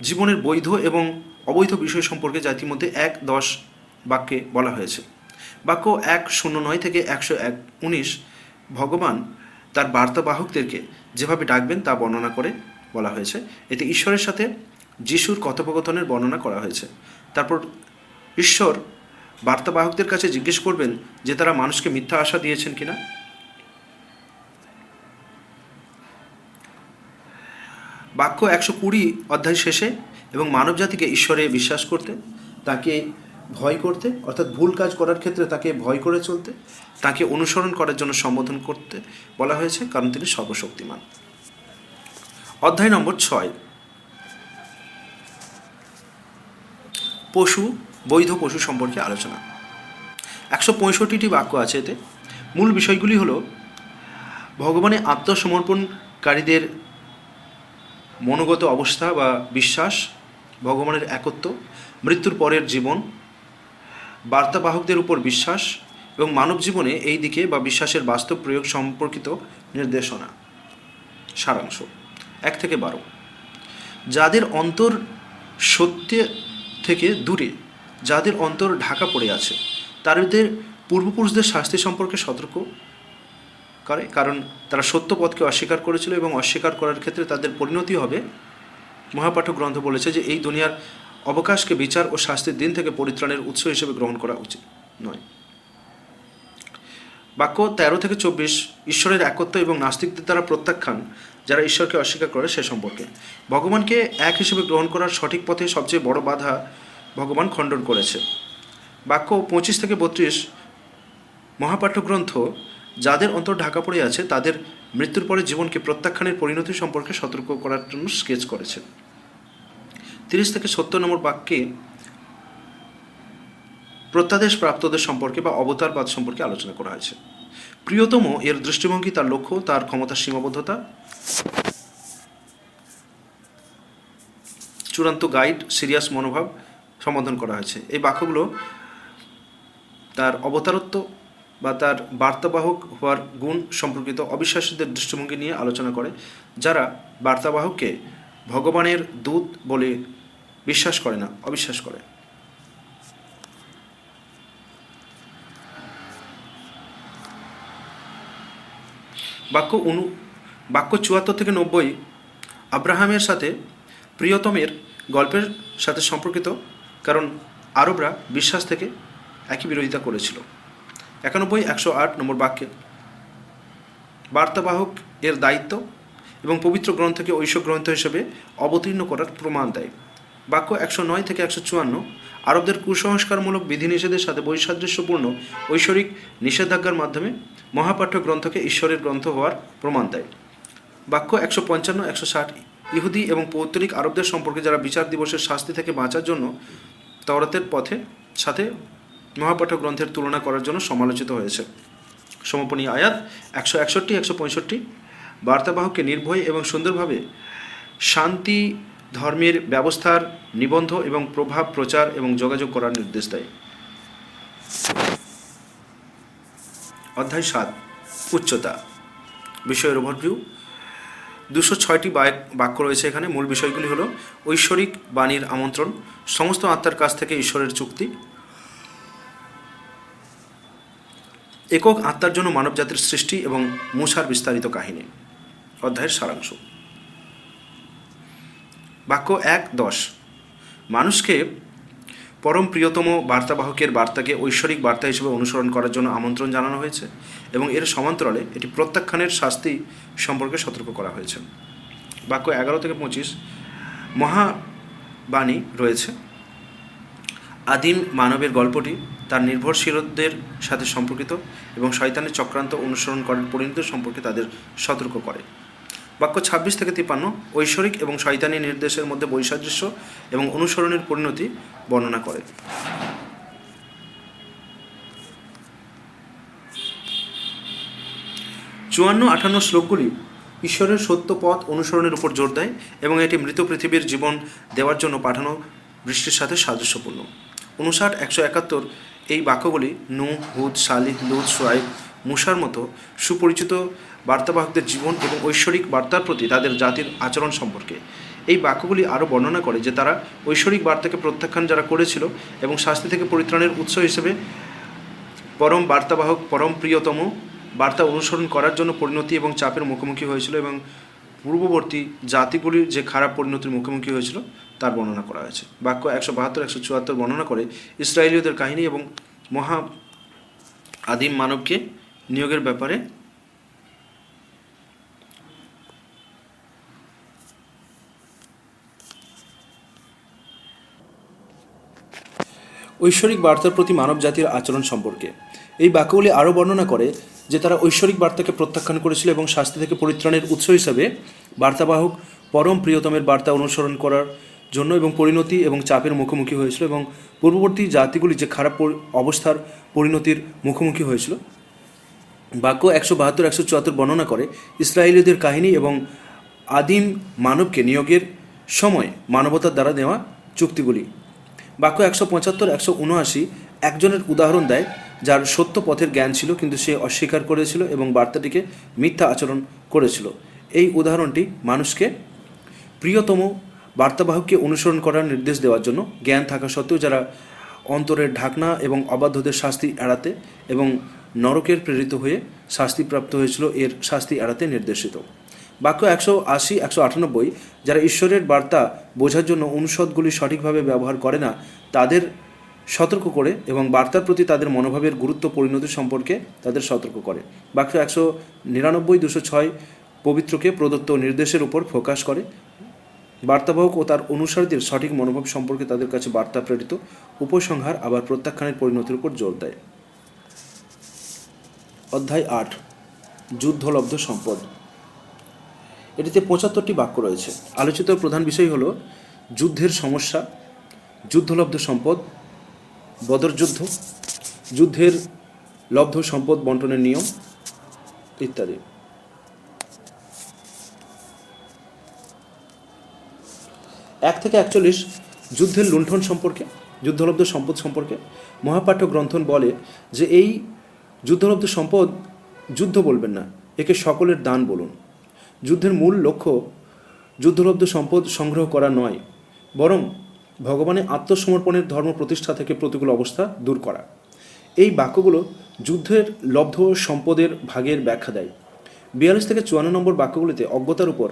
জীবনের বৈধ এবং অবৈধ বিষয় সম্পর্কে যা ইতিমধ্যে 1:10 বাক্যে বলা হয়েছে। বাক্য 1:09 থেকে 119 ভগবান তার বার্তাবাহকদেরকে যেভাবে ডাকবেন তা বর্ণনা করে বলা হয়েছে। এতে ঈশ্বরের সাথে যিশুর কথোপকথনের বর্ণনা করা হয়েছে। তারপর ঈশ্বর বার্তাবাহকদের কাছে জিজ্ঞেস করবেন যে তারা মানুষকে মিথ্যা আশা দিয়েছেন কিনা। বাক্য 120 অধ্যায় শেষে এবং মানবজাতিকে ঈশ্বরে বিশ্বাস করতে, তাকে ভয় করতে, অর্থাৎ ভুল কাজ করার ক্ষেত্রে তাকে ভয় করে চলতে, তাকে অনুসরণ করার জন্য সম্বোধন করতে বলা হয়েছে, কারণ তিনি সর্বশক্তিমান। অধ্যায় নম্বর 6 পশু, বৈধ পশু সম্পর্কে আলোচনা। 165টি বাক্য আছে এতে। মূল বিষয়গুলি হলো ভগবানে আত্মসমর্পণকারীদের মনোগত অবস্থা বা বিশ্বাস, ভগবানের একত্ব, মৃত্যুর পরের জীবন, বার্তাবাহকদের উপর বিশ্বাস এবং মানব জীবনে এই দিকে বা বিশ্বাসের বাস্তব প্রয়োগ সম্পর্কিত নির্দেশনা। সারাংশ 1 থেকে 12। যাদের অন্তর সত্য থেকে দূরে, যাদের অন্তর ঢাকা পড়ে আছে, তাদের পূর্বপুরুষদের শাস্তি সম্পর্কে সতর্ক করে, কারণ তারা সত্য পথকে অস্বীকার করেছিল এবং অস্বীকার করার ক্ষেত্রে তাদের পরিণতি হবে। মহাপাঠক গ্রন্থ বলেছে যে এই দুনিয়ার অবকাশকে বিচার ও শাস্তির দিন থেকে পরিত্রাণের উৎস হিসেবে গ্রহণ করা উচিত নয়। বাক্য 13 থেকে 24 ঈশ্বরের একত্ব এবং নাস্তিকদের দ্বারা প্রত্যাখ্যান, যারা ঈশ্বরকে অস্বীকার করে সে সম্পর্কে। ভগবানকে এক হিসেবে গ্রহণ করার সঠিক পথে সবচেয়ে বড় বাধা ভগবান খণ্ডন করেছে। বাক্য 25 থেকে 32 মহাপাঠক গ্রন্থ যাদের অন্তর ঢাকা পড়ে আছে তাদের মৃত্যুর পরে জীবনকে প্রত্যাখ্যানের পরিণতি সম্পর্কে সতর্ক করার জন্য স্কেচ করেছে। 30 থেকে 70 নম্বর বাক্যে প্রত্যাদেশ প্রাপ্তদের সম্পর্কে বা অবতারবাদ সম্পর্কে আলোচনা করা হয়েছে। প্রিয়তম এর দৃষ্টিভঙ্গি, তার লক্ষ্য, তার ক্ষমতার সীমাবদ্ধতা, চূড়ান্ত গাইড, সিরিয়াস মনোভাব সম্বোধন করা হয়েছে। এই বাক্যগুলো তার অবতারত্ব বা তার বার্তাবাহক হওয়ার গুণ সম্পর্কিত অবিশ্বাসীদের দৃষ্টিভঙ্গি নিয়ে আলোচনা করে, যারা বার্তাবাহককে ভগবানের দূত বলে বিশ্বাস করে না, অবিশ্বাস করে। বাক্য 74 থেকে 90 আব্রাহামের সাথে প্রিয়তমের গল্পের সাথে সম্পর্কিত, কারণ আরবরা বিশ্বাস থেকে একই বিরোধিতা করেছিল। 91-108 নম্বর বাক্যে বার্তাবাহক এর দায়িত্ব এবং পবিত্র গ্রন্থকে ঐশ্ব গ্রন্থ হিসেবে অবতীর্ণ করার প্রমাণ দেয়। বাক্য 109 থেকে 154 আরবদের কুসংস্কারমূলক বিধিনিষেধের সাথে বৈসাদৃশ্যপূর্ণ ঐশ্বরিক নিষেধাজ্ঞার মাধ্যমে মহাপাঠ্য গ্রন্থকে ঈশ্বরের গ্রন্থ হওয়ার প্রমাণ দেয়। বাক্য 155-160 ইহুদি এবং পৌত্তলিক আরবদের সম্পর্কে, যারা বিচার দিবসের শাস্তি থেকে বাঁচার জন্য তওরাতের পথে সাথে মহাপাঠ্য গ্রন্থের তুলনা করার জন্য সমালোচিত হয়েছে। সমাপনী আয়াত 161-165 বার্তাবাহককে নির্ভয় এবং সুন্দরভাবে শান্তি ধর্মের ব্যবস্থার নিবন্ধ এবং প্রভাব প্রচার এবং যোগাযোগ করার নির্দেশ দেয়। অধ্যায় 7 উচ্চতা, বিষয়ের ওভারভিউ। 206টি বাক্য রয়েছে এখানে। মূল বিষয়গুলি হলো ঐশ্বরিক বাণীর আমন্ত্রণ, সমস্ত আত্মার কাছ থেকে ঈশ্বরের চুক্তি, একক আত্মার জন্য মানবজাতির সৃষ্টি এবং মূসার বিস্তারিত কাহিনী। অধ্যায়ের সারাংশ। বাক্য 1:10 মানুষকে পরম প্রিয়তম বার্তাবাহকের বার্তাকে ঐশ্বরিক বার্তা হিসেবে অনুসরণ করার জন্য আমন্ত্রণ জানানো হয়েছে এবং এর সমান্তরালে এটি প্রত্যাখ্যানের শাস্তি সম্পর্কে সতর্ক করা হয়েছে। বাক্য 11 থেকে 25 মহাবাণী রয়েছে। আদিম মানবের গল্পটি তার নির্ভরশীলদের সাথে সম্পর্কিত এবং শয়তানের চক্রান্ত অনুসরণ করার পরিণতি সম্পর্কে তাদের সতর্ক করে। বাক্য 26 থেকে 53 ঐশ্বরিক এবং শয়তানি নির্দেশের মধ্যে বৈসাদৃশ্য এবং অনুসরণের পরিণতি বর্ণনা করে। 54-58 শ্লোকগুলি ঈশ্বরের সত্য পথ অনুসরণের উপর জোর দেয় এবং এটি মৃত পৃথিবীর জীবন দেওয়ার জন্য পাঠানো বৃষ্টির সাথে সাদৃশ্যপূর্ণ। 59-171 এই বাক্যগুলি নূহ, হুদ, সালিহ, লূত, শুআয়ব, মূসার মতো সুপরিচিত বার্তাবাহকদের জীবন এবং ঐশ্বরিক বার্তার প্রতি তাদের জাতির আচরণ সম্পর্কে। এই বাক্যগুলি আরও বর্ণনা করে যে তারা ঐশ্বরিক বার্তাকে প্রত্যাখ্যান যারা করেছিল এবং শাস্তি থেকে পরিত্রাণের উৎস হিসেবে পরম বার্তাবাহক, পরম প্রিয়তম বার্তা অনুসরণ করার জন্য পরিণতি এবং চাপের মুখোমুখি হয়েছিল এবং পূর্ববর্তী জাতিগুলির যে খারাপ পরিণতির মুখোমুখি হয়েছিল তার বর্ণনা করা হয়েছে। বাক্য 172-174 বর্ণনা করে ইসরায়েলীয়দের কাহিনী এবং মহা আদিম মানবকে নিয়োগের ব্যাপারে ঐশ্বরিক বার্তার প্রতি মানব জাতির আচরণ সম্পর্কে। এই বাক্যগুলি আরও বর্ণনা করে যে তারা ঐশ্বরিক বার্তাকে প্রত্যাখ্যান করেছিল এবং শাস্তি থেকে পরিত্রাণের উৎস হিসাবে বার্তাবাহক পরম প্রিয়তমের বার্তা অনুসরণ করার জন্য এবং পরিণতি এবং চাপের মুখোমুখি হয়েছিল এবং পূর্ববর্তী জাতিগুলি যে খারাপ অবস্থার পরিণতির মুখোমুখি হয়েছিল। বাক্য 172-174 বর্ণনা করে ইসরায়েলীদের কাহিনী এবং আদিম মানবকে নিয়োগের সময় মানবতার দ্বারা নেওয়া চুক্তিগুলি। বাক্য 175-179 একজনের উদাহরণ দেয় যার সত্য পথের জ্ঞান ছিল কিন্তু সে অস্বীকার করেছিল এবং বার্তাটিকে মিথ্যা আচরণ করেছিল। এই উদাহরণটি মানুষকে প্রিয়তম বার্তাবাহককে অনুসরণ করার নির্দেশ দেওয়ার জন্য জ্ঞান থাকা সত্ত্বেও যারা অন্তরের ঢাকনা এবং অবাধ্যদের শাস্তি এড়াতে এবং নরকের প্রেরিত হয়ে শাস্তিপ্রাপ্ত হয়েছিল এর শাস্তি এড়াতে নির্দেশিত। বাক্য 180-198 যারা ঈশ্বরের বার্তা বোঝার জন্য অনুষদগুলি সঠিকভাবে ব্যবহার করে না তাদের সতর্ক করে এবং বার্তার প্রতি তাদের মনোভাবের গুরুত্ব পরিণতি সম্পর্কে তাদের সতর্ক করে। বাক্য 199-206 পবিত্রকে প্রদত্ত নির্দেশের উপর ফোকাস করে, বার্তাবাহক ও তার অনুসারীদের সঠিক মনোভাব সম্পর্কে তাদের কাছে বার্তা প্রেরিত উপসংহার আবার প্রত্যাখ্যানের পরিণতির উপর জোর দেয়। অধ্যায় 8 যুদ্ধলব্ধ সম্পদ। এটিতে 75টি বাক্য রয়েছে। আলোচিত প্রধান বিষয় হল যুদ্ধের সমস্যা, যুদ্ধলব্ধ সম্পদ, বদর যুদ্ধ, যুদ্ধের লব্ধ সম্পদ বন্টনের নিয়ম ইত্যাদি। 1-41 যুদ্ধের লুণ্ঠন সম্পর্কে, যুদ্ধলব্ধ সম্পদ সম্পর্কে। মহাপাঠ্য গ্রন্থ বলে যে এই যুদ্ধলব্ধ সম্পদ যুদ্ধ বলবেন না, একে সকলের দান বলুন। যুদ্ধের মূল লক্ষ্য যুদ্ধলব্ধ সম্পদ সংগ্রহ করা নয়, বরং ভগবানের আত্মসমর্পণের ধর্ম প্রতিষ্ঠা থেকে প্রতিকূল অবস্থা দূর করা। এই বাক্যগুলো যুদ্ধের লব্ধ সম্পদের ভাগের ব্যাখ্যা দেয়। 42-54 নম্বর বাক্যগুলিতে অজ্ঞতার উপর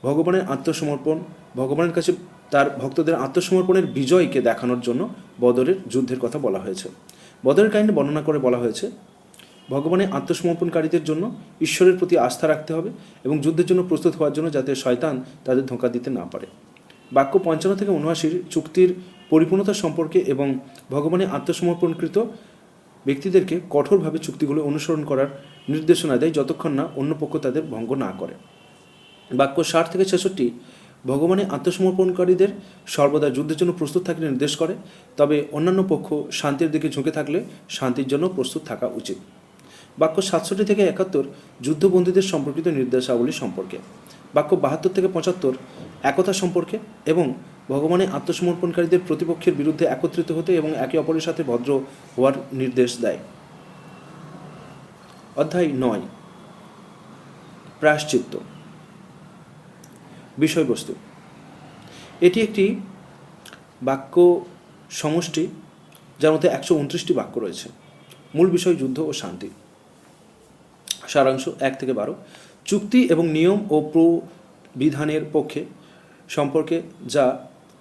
ভগবানের আত্মসমর্পণ, ভগবানের কাছে তার ভক্তদের আত্মসমর্পণের বিজয়কে দেখানোর জন্য বদরের যুদ্ধের কথা বলা হয়েছে। বদরের কাহিনী বর্ণনা করে বলা হয়েছে ভগবানের আত্মসমর্পণকারীদের জন্য ঈশ্বরের প্রতি আস্থা রাখতে হবে এবং যুদ্ধের জন্য প্রস্তুত হওয়ার জন্য যাতে শয়তান তাদের ধোঁকা দিতে না পারে। বাক্য 55-79 চুক্তির পরিপূর্ণতা সম্পর্কে এবং ভগবানের আত্মসমর্পণকৃত ব্যক্তিদেরকে কঠোরভাবে চুক্তিগুলো অনুসরণ করার নির্দেশনা দেয় যতক্ষণ না অন্য পক্ষ তাদের ভঙ্গ না করে। বাক্য 60-66 ভগবানের আত্মসমর্পণকারীদের সর্বদা যুদ্ধের জন্য প্রস্তুত থাকতে নির্দেশ করে, তবে অন্যান্য পক্ষ শান্তির দিকে ঝুঁকে থাকলে শান্তির জন্য প্রস্তুত থাকা উচিত। বাক্য 67-71 যুদ্ধবন্দীদের সম্পর্কিত নির্দেশাবলী সম্পর্কে। বাক্য 72-75 একতা সম্পর্কে এবং ভগবানের আত্মসমর্পণকারীদের প্রতিপক্ষের বিরুদ্ধে একত্রিত হতে এবং একে অপরের সাথে ভদ্র হওয়ার নির্দেশ দেয়। অধ্যায় 9 প্রায়শ্চিত্ত। বিষয়বস্তু এটি একটি বাক্য সমষ্টি যার মধ্যে 129টি বাক্য রয়েছে। মূল বিষয় যুদ্ধ ও শান্তি। সারাংশ 1-12 চুক্তি এবং নিয়ম ও প্রবিধানের পক্ষে সম্পর্কে যা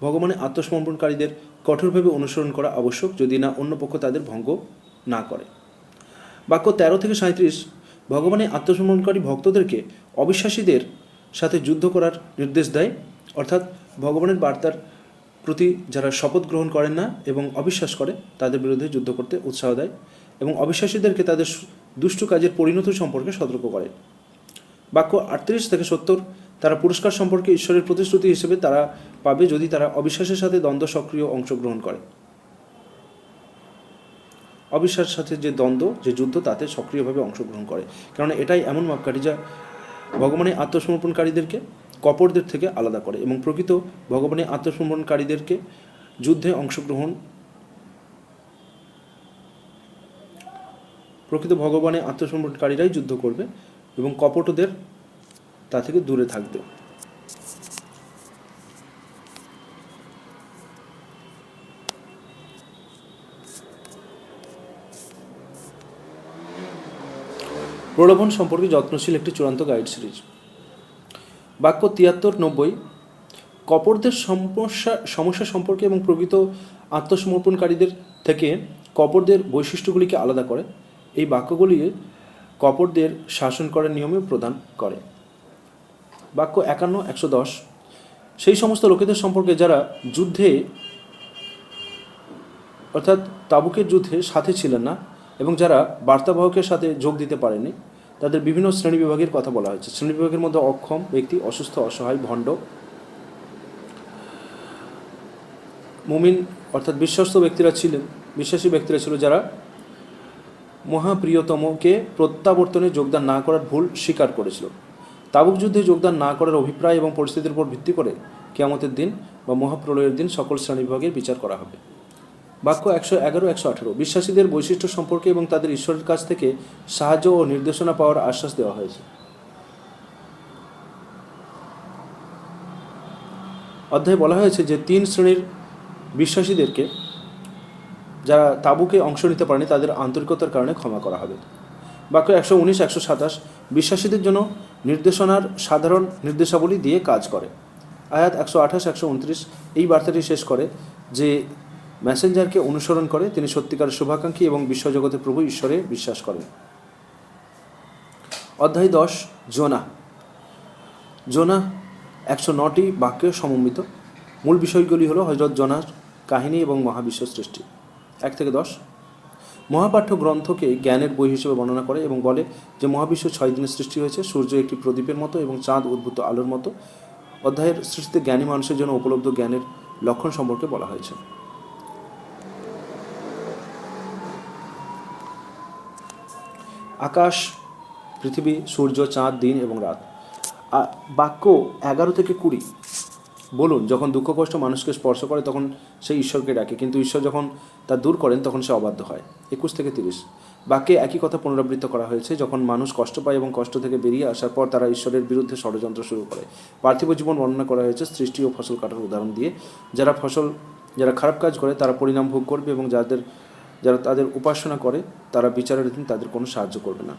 ভগবানের আত্মসমর্পণকারীদের কঠোরভাবে অনুসরণ করা আবশ্যক যদি না অন্য পক্ষ তাদের ভঙ্গ না করে। বাক্য 13-37 ভগবানের আত্মসমর্পণকারী ভক্তদেরকে অবিশ্বাসীদের সাথে যুদ্ধ করার নির্দেশ দেয়, অর্থাৎ ভগবানের বার্তার প্রতি যারা শপথ গ্রহণ করেন না এবং অবিশ্বাস করে তাদের বিরুদ্ধে যুদ্ধ করতে উৎসাহ দেয় এবং অবিশ্বাসীদেরকে তাদের দুষ্টু কাজের পরিণতি সম্পর্কে সতর্ক করে। বাক্য 38 থেকে 70, তারা পুরস্কার সম্পর্কে ঈশ্বরের প্রতিশ্রুতি হিসেবে তারা পাবে যদি তারা অবিশ্বাসের সাথে দ্বন্দ্ব সক্রিয় অংশগ্রহণ করে। অবিশ্বাসের সাথে যে দ্বন্দ্ব, যে যুদ্ধ, তাতে সক্রিয়ভাবে অংশগ্রহণ করে, কারণ এটাই এমন মাপকাঠি যা ভগবানের আত্মসমর্পণকারীদেরকে কপটদের থেকে আলাদা করে এবং প্রকৃত ভগবানের আত্মসমর্পণকারীদেরকে যুদ্ধে অংশগ্রহণ প্রকৃত ভগবানের আত্মসমর্পণকারীরাই যুদ্ধ করবে এবং কপটদের তা থেকে দূরে থাকবে। প্রলোভন সম্পর্কে যত্নশীল একটি চূড়ান্ত গাইড সিরিজ। বাক্য 73-90, কপটদের সমস্যা সম্পর্কে এবং প্রকৃত আত্মসমর্পণকারীদের থেকে কপটদের বৈশিষ্ট্যগুলিকে আলাদা করে। এই বাক্যগুলি কপটদের শাসন করার নিয়মে প্রদান করে। বাক্য 51-110, সেই সমস্ত লোকেদের সম্পর্কে যারা যুদ্ধে অর্থাৎ তাবুকের যুদ্ধে সাথে ছিলেন না এবং যারা বার্তাবাহকের সাথে যোগ দিতে পারেনি, তাদের বিভিন্ন শ্রেণীবিভাগের কথা বলা হয়েছে। শ্রেণীবিভাগের মধ্যে অক্ষম ব্যক্তি, অসুস্থ, অসহায়, ভণ্ড, মুমিন অর্থাৎ বিশ্বাসী ব্যক্তিরা ছিল যারা মহাপ্রিয়তমকে প্রত্যাবর্তনে যোগদান না করার ভুল স্বীকার করেছিল। তাবুক যুদ্ধে যোগদান না করার অভিপ্রায় এবং পরিস্থিতির উপর ভিত্তি করে কিয়ামতের দিন বা মহাপ্রলয়ের দিন সকল শ্রেণীবিভাগের বিচার করা হবে। বাক্য 111-118, বিশ্বাসীদের বৈশিষ্ট্য সম্পর্কে এবং তাদের ঈশ্বরের কাছ থেকে সাহায্য ও নির্দেশনা পাওয়ার আশ্বাস দেওয়া হয়েছে। অধ্যায়ে বলা হয়েছে যে 3 শ্রেণীর বিশ্বাসীদেরকে যারা তাবুকে অংশ নিতে পারেনি তাদের আন্তরিকতার কারণে ক্ষমা করা হবে। বাক্য 119-127, বিশ্বাসীদের জন্য নির্দেশনার সাধারণ নির্দেশাবলী দিয়ে কাজ করে। আয়াত 128-129 এই বার্তাটি শেষ করে যে মেসেঞ্জারকে অনুসরণ করে তিনি সত্যিকারের শুভাকাঙ্ক্ষী এবং বিশ্বজগতের প্রভু ঈশ্বরে বিশ্বাস করেন। অধ্যায় 10, জোনা 109টি বাক্যে সমন্বিত। মূল বিষয়গুলি হলো হযরত জোনার কাহিনী এবং মহাবিশ্ব সৃষ্টি। 1-10, মহাপাঠ্য গ্রন্থকে জ্ঞানের বই হিসেবে বর্ণনা করে এবং বলে যে মহাবিশ্ব 6 দিনে সৃষ্টি হয়েছে, সূর্য একটি প্রদীপের মতো এবং চাঁদ উদ্ভূত আলোর মতো। অধ্যায়ের সৃষ্টিতে জ্ঞানী মানুষের জন্য উপলব্ধ জ্ঞানের লক্ষণ সম্পর্কে বলা হয়েছে। আকাশ, পৃথিবী, সূর্য, চাঁদ, দিন এবং রাত। বাক্য 11-20, বলুন যখন দুঃখ কষ্ট মানুষকে স্পর্শ করে তখন সে ঈশ্বরকে ডাকে, কিন্তু ঈশ্বর যখন তা দূর করেন তখন সে অবাধ্য হয়। 21-30, বাক্যে একই কথা পুনরাবৃত্ত করা হয়েছে। যখন মানুষ কষ্ট পায় এবং কষ্ট থেকে বেরিয়ে আসার পর তারা ঈশ্বরের বিরুদ্ধে ষড়যন্ত্র শুরু করে। পার্থিব জীবন বর্ণনা করা হয়েছে সৃষ্টি ও ফসল কাটার উদাহরণ দিয়ে। যারা খারাপ কাজ করে তারা পরিণাম ভোগ করবে এবং যারা তাদের উপাসনা করে তারা বিচারের দিন তাদের কোনো সাহায্য করবে না,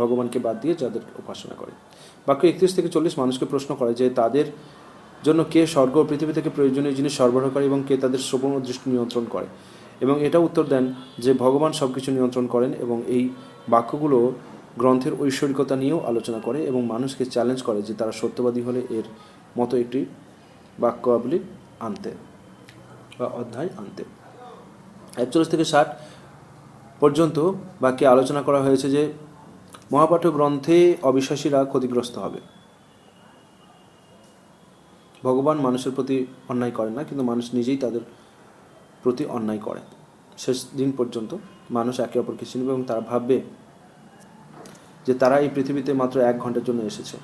ভগবানকে বাদ দিয়ে যাদের উপাসনা করে। বাক্য 31-40, মানুষকে প্রশ্ন করে যে তাদের জন্য কে স্বর্গ ও পৃথিবী থেকে প্রয়োজনীয় জিনিস সরবরাহ করে এবং কে তাদের শ্রবণ ও দৃষ্টি নিয়ন্ত্রণ করে, এবং এটা উত্তর দেন যে ভগবান সব কিছু নিয়ন্ত্রণ করেন। এবং এই বাক্যগুলো গ্রন্থের ঐশ্বরিকতা নিয়েও আলোচনা করে এবং মানুষকে চ্যালেঞ্জ করে যে তারা সত্যবাদী হলে এর মতো একটি বাক্যাবলী আনতে বা অধ্যায় আনতে। 41-60 পর্যন্ত বাক্যে আলোচনা করা হয়েছে যে মহাপাঠ্য গ্রন্থে অবিশ্বাসীরা ক্ষতিগ্রস্ত হবে। ভগবান মানুষের প্রতি অন্যায় করেন না, কিন্তু মানুষ নিজেই তাদের প্রতি অন্যায় করে। শেষ দিন পর্যন্ত মানুষ একে অপরকে চিনবে এবং তারা ভাববে যে তারা এই পৃথিবীতে মাত্র 1 ঘন্টার জন্য এসেছে।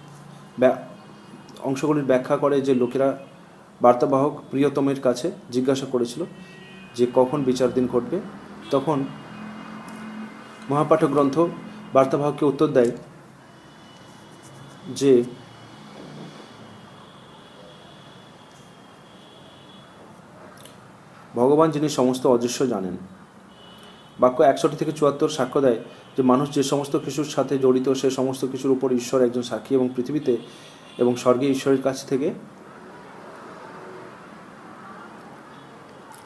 অংশগুলির ব্যাখ্যা করে যে লোকেরা বার্তাবাহক প্রিয়তমের কাছে জিজ্ঞাসা করেছিল যে কখন বিচার দিন ঘটবে। তখন মহাপাঠ্য গ্রন্থ বার্তাবাহককে উত্তর দেয় যে ভগবান যিনি সমস্ত অদৃশ্য জানেন। বাক্য 61-74 সাক্ষ্য দেয় যে মানুষ যে সমস্ত কিছুর সাথে জড়িত সে সমস্ত কিছুর উপর ঈশ্বর একজন সাক্ষী এবং পৃথিবীতে এবং স্বর্গে ঈশ্বরের কাছ থেকে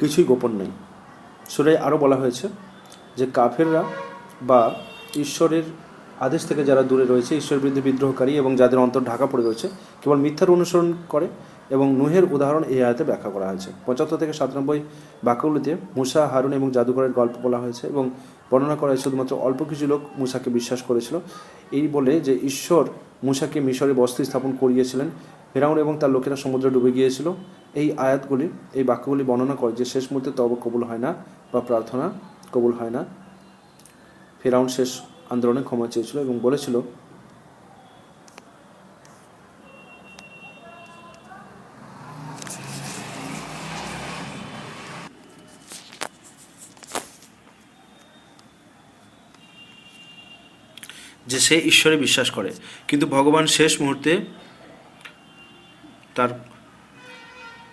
কিছুই গোপন নেই। সূরায় আরও বলা হয়েছে যে কাফেররা বা ঈশ্বরের আদেশ থেকে যারা দূরে রয়েছে, ঈশ্বরের বিরুদ্ধে বিদ্রোহকারী এবং যাদের অন্তর ঢাকা পড়ে রয়েছে, কেবল মিথ্যার অনুসরণ করে এবং নুহের উদাহরণ এই আয়াতে ব্যাখ্যা করা হয়েছে। 75 থেকে 97 বাক্যগুলিতে মুসা, হারুন এবং জাদুকরের গল্প বলা হয়েছে এবং বর্ণনা করা হয় শুধুমাত্র অল্প কিছু লোক মুসাকে বিশ্বাস করেছিল, এই বলে যে ঈশ্বর মুসাকে মিশরে বস্তি স্থাপন করিয়েছিলেন, ফেরাউন এবং তার লোকেরা সমুদ্রে ডুবে গিয়েছিল। এই আয়াতগুলি, এই বাক্যগুলি বর্ণনা করে যে শেষ মুহূর্তে তওবা কবুল হয় না বা প্রার্থনা কবুল হয় না। ফেরাউন শেষ আন্দোলনে ক্ষমা চেয়েছিল এবং বলেছিল যে সে ঈশ্বরে বিশ্বাস করে, কিন্তু ভগবান শেষ মুহূর্তে তার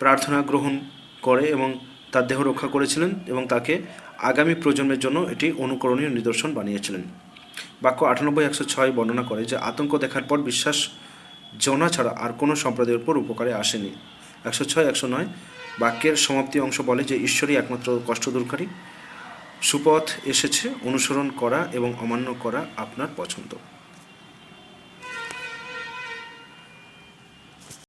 প্রার্থনা গ্রহণ করে এবং তার দেহ রক্ষা করেছিলেন এবং তাকে আগামী প্রজন্মের জন্য এটি অনুকরণীয় নিদর্শন বানিয়েছিলেন। বাক্য 98-106 বর্ণনা করে যে আতঙ্ক দেখার পর বিশ্বাস জনা ছাড়া আর কোনো সম্প্রদায়ের উপর উপকারে আসেনি। 106-109 বাক্যের সমাপ্তি অংশ বলে যে ঈশ্বরই একমাত্র কষ্ট দূরকারী, সুপথ এসেছে, অনুসরণ করা এবং অমান্য করা আপনার পছন্দ।